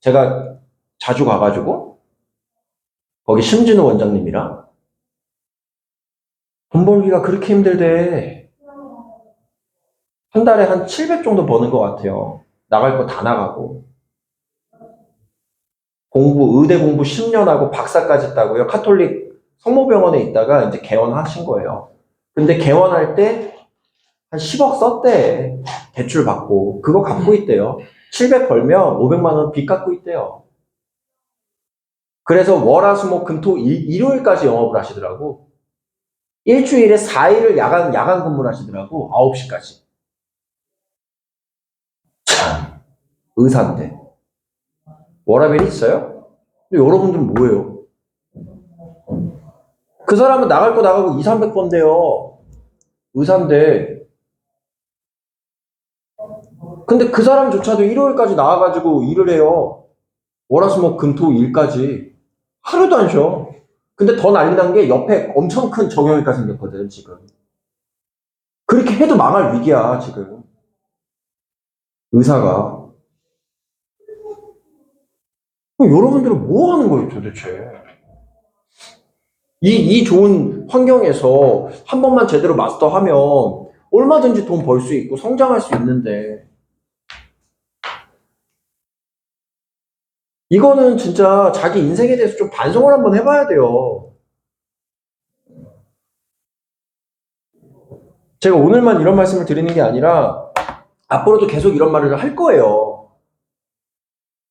제가 자주 가가지고 거기 심진우 원장님이랑 돈 벌기가 그렇게 힘들대. 한 달에 한 700 정도 버는 것 같아요. 나갈 거 다 나가고 의대 공부 10년 하고 박사까지 따고요. 카톨릭 성모병원에 있다가 이제 개원하신 거예요. 근데 개원할 때 한 10억 썼대. 대출 받고 그거 갚고 있대요. 700 벌면 500만 원 빚 갚고 있대요. 그래서 월화수목금토 일요일까지 영업을 하시더라고. 일주일에 4일을 야간 근무를 하시더라고. 9시까지. 참, 의사인데. 워라밸이 있어요? 근데 여러분들은 뭐예요? 그 사람은 나갈 거 나가고 2, 300 번대요. 의사인데. 근데 그 사람조차도 일요일까지 나와가지고 일을 해요. 월화수목금토 일까지. 하루도 안 쉬어. 근데 더 난리 난 게 옆에 엄청 큰 정형외과 생겼거든, 지금. 그렇게 해도 망할 위기야, 지금. 의사가. 여러분들은 뭐 하는 거예요, 도대체? 이 좋은 환경에서 한 번만 제대로 마스터하면 얼마든지 돈 벌 수 있고 성장할 수 있는데 이거는 진짜 자기 인생에 대해서 좀 반성을 한번 해봐야 돼요. 제가 오늘만 이런 말씀을 드리는 게 아니라 앞으로도 계속 이런 말을 할 거예요.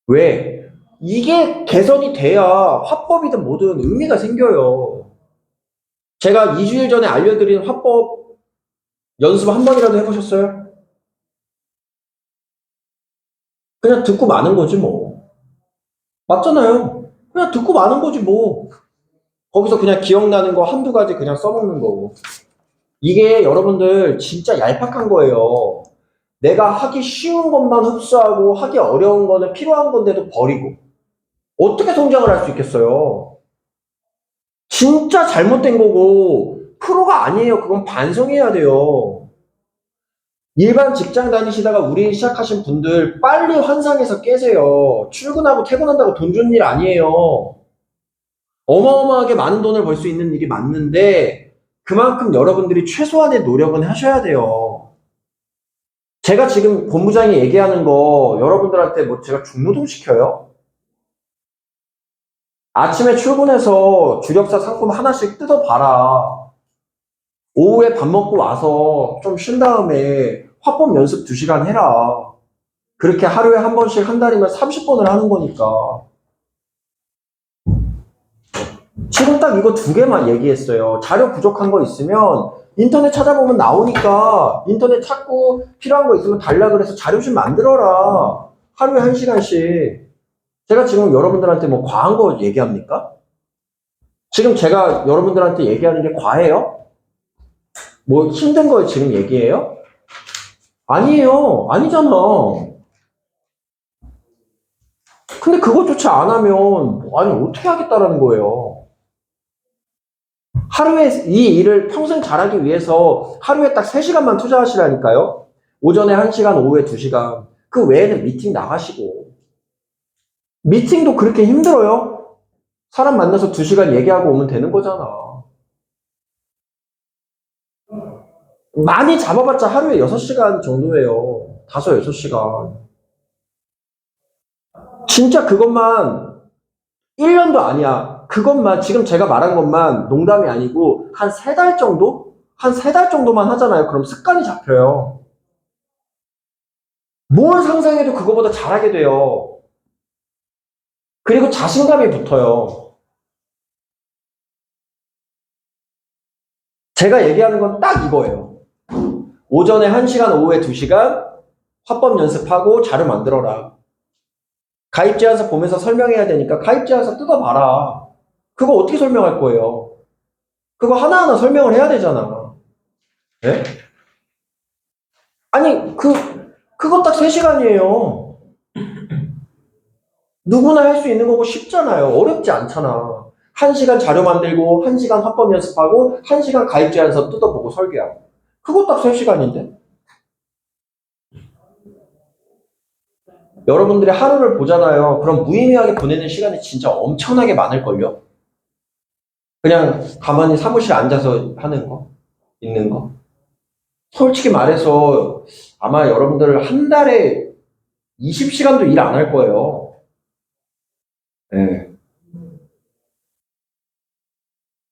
왜? 이게 개선이 돼야 화법이든 뭐든 의미가 생겨요. 제가 2주일 전에 알려드린 화법 연습 한 번이라도 해보셨어요? 그냥 듣고 마는 거지 뭐. 맞잖아요. 그냥 듣고 마는 거지 뭐. 거기서 그냥 기억나는 거 한두 가지 그냥 써먹는 거고. 이게 여러분들 진짜 얄팍한 거예요. 내가 하기 쉬운 것만 흡수하고 하기 어려운 거는 필요한 건데도 버리고. 어떻게 성장을 할 수 있겠어요? 진짜 잘못된 거고 프로가 아니에요. 그건 반성해야 돼요. 일반 직장 다니시다가 우리 시작하신 분들 빨리 환상에서 깨세요. 출근하고 퇴근한다고 돈 주는 일 아니에요. 어마어마하게 많은 돈을 벌 수 있는 일이 맞는데 그만큼 여러분들이 최소한의 노력은 하셔야 돼요. 제가 지금 본부장이 얘기하는 거 여러분들한테 뭐 제가 중노동 시켜요? 아침에 출근해서 주력사 상품 하나씩 뜯어봐라. 오후에 밥 먹고 와서 좀 쉰 다음에 화법 연습 2시간 해라. 그렇게 하루에 한 번씩 한 달이면 30번을 하는 거니까. 지금 딱 이거 2개만 얘기했어요. 자료 부족한 거 있으면 인터넷 찾아보면 나오니까 인터넷 찾고 필요한 거 있으면 달라 그래서 자료 좀 만들어라. 하루에 1시간씩. 제가 지금 여러분들한테 뭐 과한 거 얘기합니까? 지금 제가 여러분들한테 얘기하는 게 과해요? 뭐 힘든 거 지금 얘기해요? 아니에요. 아니잖아. 근데 그것조차 안 하면 아니 어떻게 하겠다라는 거예요. 하루에 이 일을 평생 잘하기 위해서 하루에 딱 3시간만 투자하시라니까요. 오전에 1시간, 오후에 2시간. 그 외에는 미팅 나가시고. 미팅도 그렇게 힘들어요? 사람 만나서 2시간 얘기하고 오면 되는 거잖아. 많이 잡아봤자 하루에 6시간 정도예요. 5, 6시간. 진짜 그것만 1년도 아니야. 그것만 지금 제가 말한 것만 농담이 아니고 한 3달 정도? 한 3달 정도만 하잖아요. 그럼 습관이 잡혀요. 뭘 상상해도 그거보다 잘하게 돼요. 그리고 자신감이 붙어요. 제가 얘기하는 건 딱 이거예요. 오전에 1시간, 오후에 2시간 화법 연습하고 자료 만들어라. 가입 제안서 보면서 설명해야 되니까 가입 제안서 뜯어봐라. 그거 어떻게 설명할 거예요? 그거 하나하나 설명을 해야 되잖아. 네? 아니, 그거 딱 3시간이에요. 누구나 할 수 있는 거고 쉽잖아요. 어렵지 않잖아. 1시간 자료 만들고, 1시간 화법 연습하고, 1시간 가입 제안서 뜯어보고 설계하고. 그거 딱 3시간인데? 여러분들이 하루를 보잖아요. 그럼 무의미하게 보내는 시간이 진짜 엄청나게 많을걸요? 그냥 가만히 사무실에 앉아서 하는 거? 있는 거? 솔직히 말해서 아마 여러분들 한 달에 20시간도 일 안 할 거예요. 네.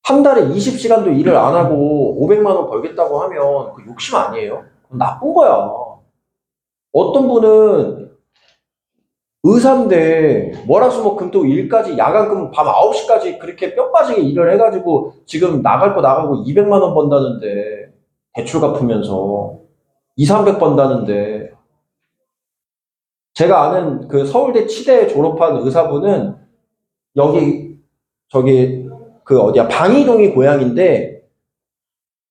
한 달에 20시간도 일을 안 하고 500만 원 벌겠다고 하면 그 욕심 아니에요? 그건 나쁜 거야. 어떤 분은 의사인데 월화수목금토 일까지 야간근 밤 9시까지 그렇게 뼈 빠지게 일을 해가지고 지금 나갈 거 나가고 200만 원 번다는데 대출 갚으면서 2, 300 번다는데 제가 아는 그 서울대 치대 졸업한 의사분은 여기 저기 그 어디야 방이동이 고향인데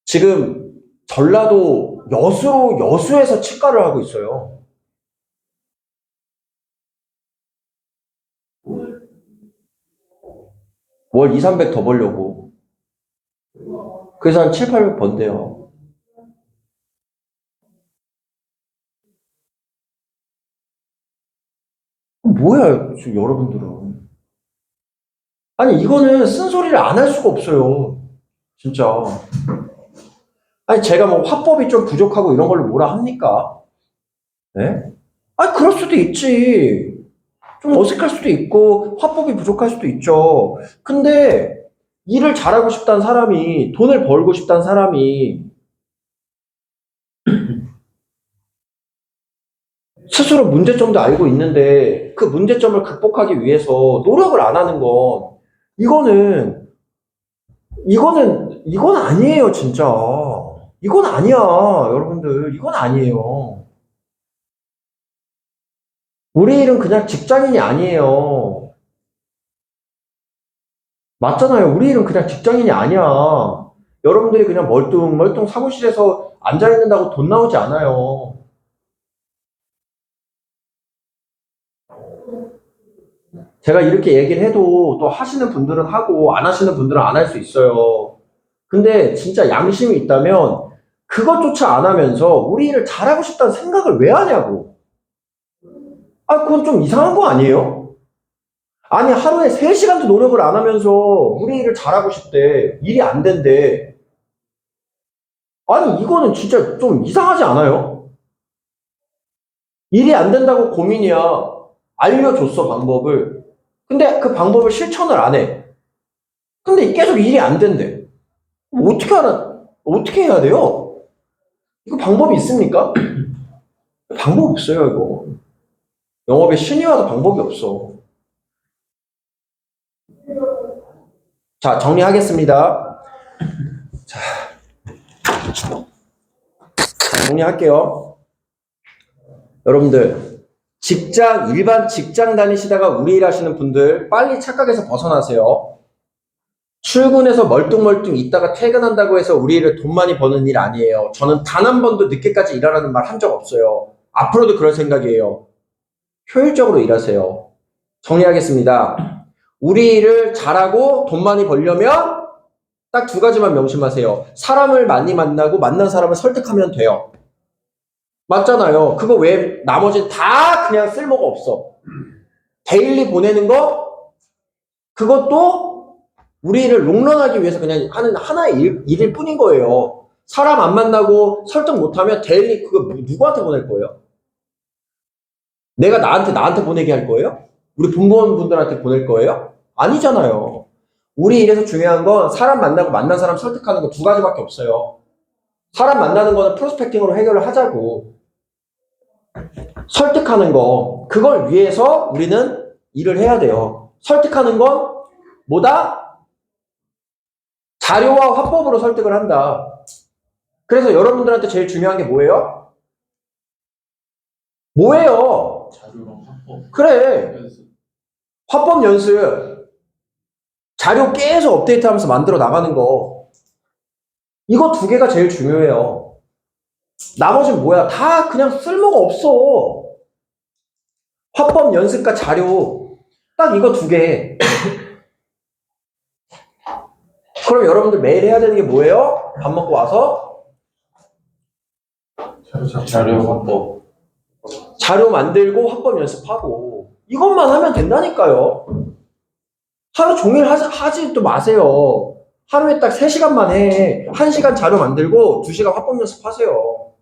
지금 전라도 여수에서 치과를 하고 있어요. 월 2, 300 더 벌려고. 그래서 한 7, 800 번대요. 뭐야, 지금 여러분들은. 아니, 이거는 쓴소리를 안 할 수가 없어요. 진짜. 아니, 제가 뭐 화법이 좀 부족하고 이런 걸로 뭐라 합니까? 네? 아니, 그럴 수도 있지. 좀 어색할 수도 있고, 화법이 부족할 수도 있죠. 근데, 일을 잘하고 싶다는 사람이, 돈을 벌고 싶다는 사람이, 스스로 문제점도 알고 있는데 그 문제점을 극복하기 위해서 노력을 안 하는 건 이건 아니에요, 진짜. 이건 아니야, 여러분들. 이건 아니에요. 우리 일은 그냥 직장인이 아니에요. 맞잖아요. 우리 일은 그냥 직장인이 아니야. 여러분들이 그냥 멀뚱멀뚱 사무실에서 앉아있는다고 돈 나오지 않아요. 제가 이렇게 얘기를 해도 또 하시는 분들은 하고 안 하시는 분들은 안 할 수 있어요. 근데 진짜 양심이 있다면 그것조차 안 하면서 우리 일을 잘하고 싶다는 생각을 왜 하냐고. 아, 그건 좀 이상한 거 아니에요? 아니, 하루에 3시간도 노력을 안 하면서 우리 일을 잘하고 싶대. 일이 안 된대. 아니, 이거는 진짜 좀 이상하지 않아요? 일이 안 된다고 고민이야. 알려줬어, 방법을. 근데 그 방법을 실천을 안 해. 근데 계속 일이 안 된대. 어떻게 해야 돼요? 이거 방법이 있습니까? 방법 없어요, 이거. 영업의 신이 와도 방법이 없어. 자, 정리하겠습니다. 자, 정리할게요. 여러분들, 일반 직장 다니시다가 우리 일 하시는 분들, 빨리 착각해서 벗어나세요. 출근해서 멀뚱멀뚱 있다가 퇴근한다고 해서 우리 일을 돈 많이 버는 일 아니에요. 저는 단 한 번도 늦게까지 일하라는 말 한 적 없어요. 앞으로도 그럴 생각이에요. 효율적으로 일하세요. 정리하겠습니다. 우리 일을 잘하고 돈 많이 벌려면 딱 2가지만 명심하세요. 사람을 많이 만나고 만난 사람을 설득하면 돼요. 맞잖아요. 그거 외에 나머지는 다 그냥 쓸모가 없어. 데일리 보내는 거, 그것도 우리 일을 롱런하기 위해서 그냥 하는 하나의 일일 뿐인 거예요. 사람 안 만나고 설득 못하면 데일리 그거 누구한테 보낼 거예요? 내가 나한테 보내게 할 거예요? 우리 본부원분들한테 보낼 거예요? 아니잖아요. 우리 일에서 중요한 건 사람 만나고 만난 사람 설득하는 거 2가지밖에 없어요. 사람 만나는 거는 프로스펙팅으로 해결을 하자고. 설득하는 거, 그걸 위해서 우리는 일을 해야 돼요. 설득하는 건 뭐다? 자료와 화법으로 설득을 한다. 그래서 여러분들한테 제일 중요한 게 뭐예요? 뭐예요? 자료랑 화법. 그래. 화법 연습. 자료 계속 업데이트하면서 만들어 나가는 거. 이거 2개가 제일 중요해요. 나머지는 뭐야? 다 그냥 쓸모가 없어. 화법 연습과 자료. 딱 이거 2개. 그럼 여러분들 매일 해야 되는 게 뭐예요? 밥 먹고 와서 자료 화법. 자료 만들고 화법 연습하고 이것만 하면 된다니까요. 하루 종일 하지도 마세요. 하루에 딱 3시간만 해. 1시간 자료 만들고 2시간 화법 연습하세요.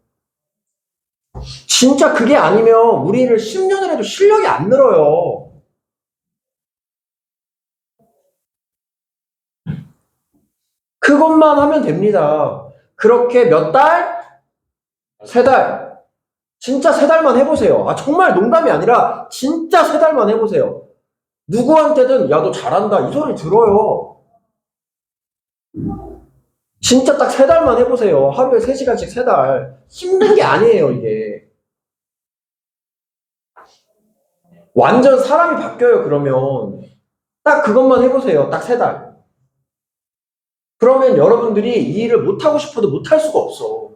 진짜 그게 아니면 우리 일을 10년을 해도 실력이 안 늘어요. 그것만 하면 됩니다. 그렇게 몇 달? 3달. 진짜 3달만 해보세요. 아, 정말 농담이 아니라 진짜 3달만 해보세요. 누구한테든 야, 너 잘한다 이 소리 들어요. 진짜 딱 3달만 해보세요. 하루에 3시간씩 3달. 힘든 게 아니에요, 이게. 완전 사람이 바뀌어요, 그러면. 딱 그것만 해보세요. 딱 3달. 그러면 여러분들이 이 일을 못하고 싶어도 못할 수가 없어.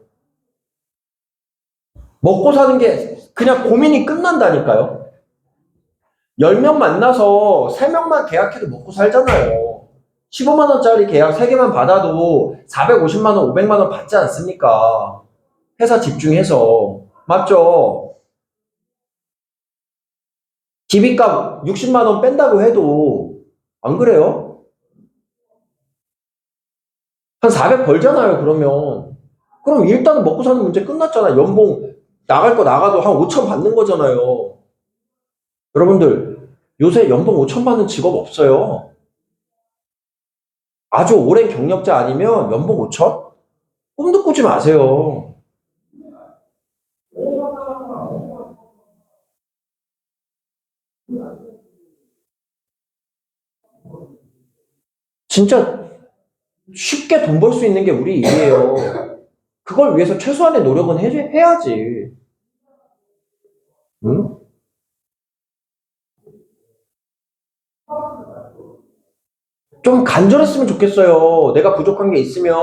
먹고 사는 게 그냥 고민이 끝난다니까요. 10명 만나서 3명만 계약해도 먹고 살잖아요. 15만원짜리 계약 3개만 받아도 450만원, 500만원 받지 않습니까? 회사 집중해서. 맞죠? 기비값 60만원 뺀다고 해도 안 그래요? 한 400 벌잖아요, 그러면. 그럼 일단은 먹고 사는 문제 끝났잖아. 연봉 나갈 거 나가도 한 5천 받는 거잖아요. 여러분들, 요새 연봉 5천 받는 직업 없어요. 아주 오랜 경력자 아니면 연봉 5천? 꿈도 꾸지 마세요. 진짜 쉽게 돈 벌 수 있는 게 우리 일이에요. 그걸 위해서 최소한의 노력은 해야지. 응? 좀 간절했으면 좋겠어요. 내가 부족한 게 있으면,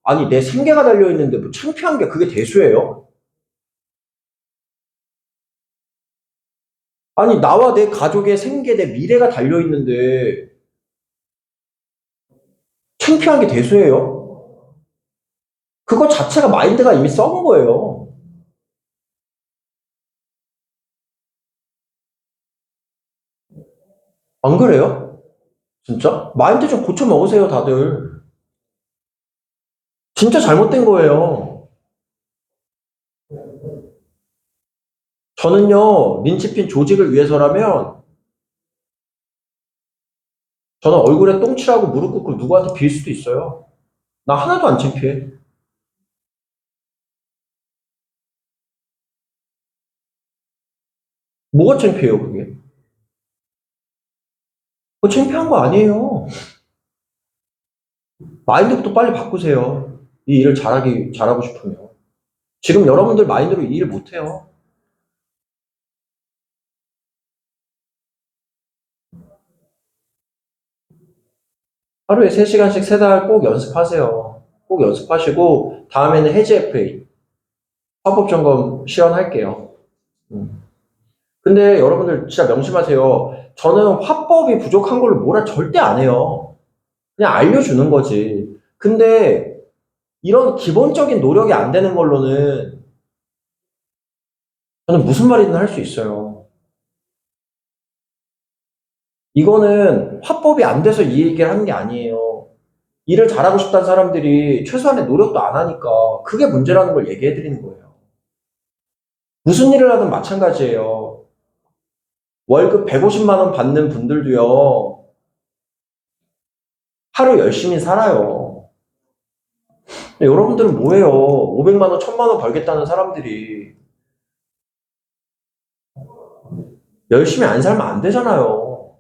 아니, 내 생계가 달려있는데 뭐 창피한 게 그게 대수예요? 아니, 나와 내 가족의 생계, 내 미래가 달려있는데, 창피한 게 대수예요? 그거 자체가 마인드가 이미 썩은 거예요. 안 그래요? 진짜? 마인드 좀 고쳐 먹으세요, 다들. 진짜 잘못된 거예요. 저는요, 민치핀 조직을 위해서라면, 저는 얼굴에 똥칠하고 무릎 꿇고 누구한테 빌 수도 있어요. 나 하나도 안 창피해. 뭐가 창피해요, 그게? 그거 창피한 거 아니에요. 마인드부터 빨리 바꾸세요. 이 일을 잘하고 싶으면. 지금 여러분들 마인드로 이 일을 못해요. 하루에 3시간씩 3달 꼭 연습하세요. 꼭 연습하시고, 다음에는 해지 FA, 화법점검 시연할게요. 근데 여러분들 진짜 명심하세요. 저는 화법이 부족한 걸로 뭐라 절대 안 해요. 그냥 알려주는 거지. 근데 이런 기본적인 노력이 안 되는 걸로는 저는 무슨 말이든 할 수 있어요. 이거는 화법이 안 돼서 이 얘기를 하는 게 아니에요. 일을 잘하고 싶다는 사람들이 최소한의 노력도 안 하니까 그게 문제라는 걸 얘기해 드리는 거예요. 무슨 일을 하든 마찬가지예요. 월급 150만 원 받는 분들도요, 하루 열심히 살아요. 여러분들은 뭐예요? 500만 원, 1000만 원 벌겠다는 사람들이 열심히 안 살면 안 되잖아요.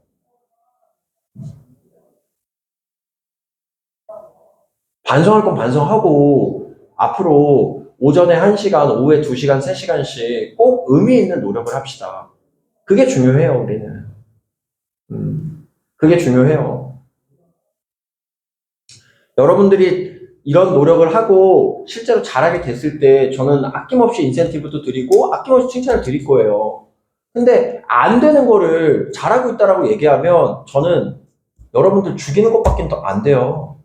반성할 건 반성하고 앞으로 오전에 1시간, 오후에 2시간, 3시간씩 꼭 의미 있는 노력을 합시다. 그게 중요해요, 우리는. 그게 중요해요. 여러분들이 이런 노력을 하고 실제로 잘하게 됐을 때 저는 아낌없이 인센티브도 드리고 아낌없이 칭찬을 드릴 거예요. 근데 안 되는 거를 잘하고 있다라고 얘기하면 저는 여러분들 죽이는 것밖에 더 안 돼요.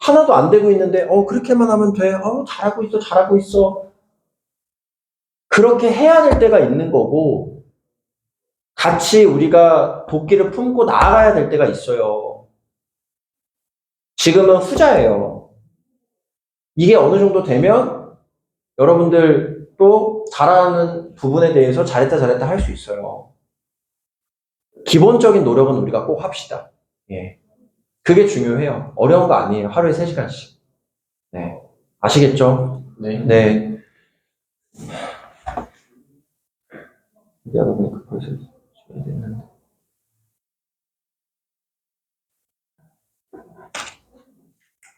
하나도 안 되고 있는데 그렇게만 하면 돼. 잘하고 있어. 그렇게 해야 될 때가 있는 거고 같이 우리가 도끼를 품고 나아가야 될 때가 있어요. 지금은 후자예요. 이게 어느 정도 되면 여러분들도 잘하는 부분에 대해서 잘했다 할 수 있어요. 기본적인 노력은 우리가 꼭 합시다. 예. 그게 중요해요. 어려운 거 아니에요. 하루에 3시간씩. 네. 아시겠죠? 네. 네. 얘기하다 보니까 벌써 시간이 됐는데.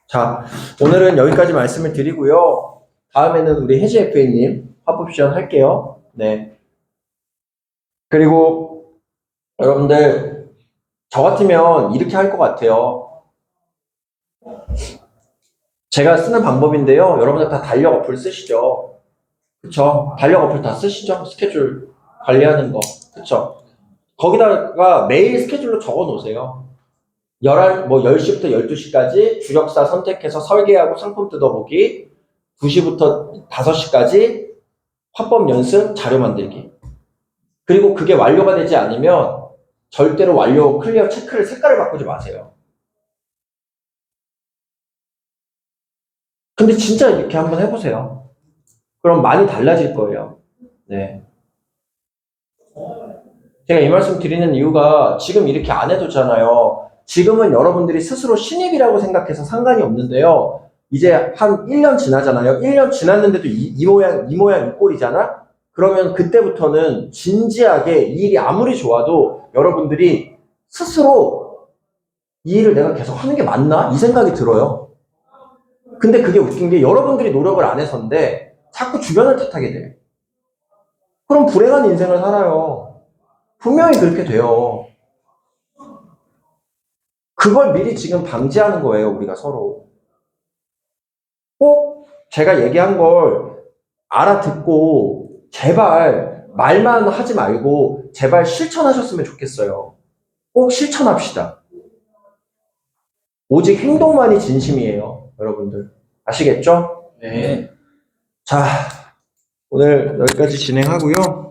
자, 오늘은 여기까지 말씀을 드리고요. 다음에는 우리 혜지 FA님 화법 시연 할게요. 네. 그리고 여러분들 저 같으면 이렇게 할 것 같아요. 제가 쓰는 방법인데요. 여러분들 다 달력 어플 쓰시죠? 그쵸? 달력 어플 다 쓰시죠? 스케줄 관리하는 거. 그쵸? 거기다가 매일 스케줄로 적어 놓으세요. 10시부터 12시까지 주력사 선택해서 설계하고 상품 뜯어보기, 2시부터 5시까지 화법 연습, 자료 만들기. 그리고 그게 완료가 되지 않으면 절대로 완료, 클리어, 체크를 색깔을 바꾸지 마세요. 근데 진짜 이렇게 한번 해보세요. 그럼 많이 달라질 거예요. 네. 제가 이 말씀 드리는 이유가 지금 이렇게 안 해도잖아요. 지금은 여러분들이 스스로 신입이라고 생각해서 상관이 없는데요. 이제 한 1년 지나잖아요. 1년 지났는데도 이 모양, 이 꼴이잖아? 그러면 그때부터는 진지하게 이 일이 아무리 좋아도 여러분들이 스스로 이 일을 내가 계속 하는 게 맞나? 이 생각이 들어요. 근데 그게 웃긴 게 여러분들이 노력을 안 해서인데 자꾸 주변을 탓하게 돼. 그럼 불행한 인생을 살아요. 분명히 그렇게 돼요. 그걸 미리 지금 방지하는 거예요, 우리가 서로. 꼭 제가 얘기한 걸 알아듣고 제발 말만 하지 말고 제발 실천하셨으면 좋겠어요. 꼭 실천합시다. 오직 행동만이 진심이에요, 여러분들. 아시겠죠? 네. 자, 오늘 여기까지 진행하고요.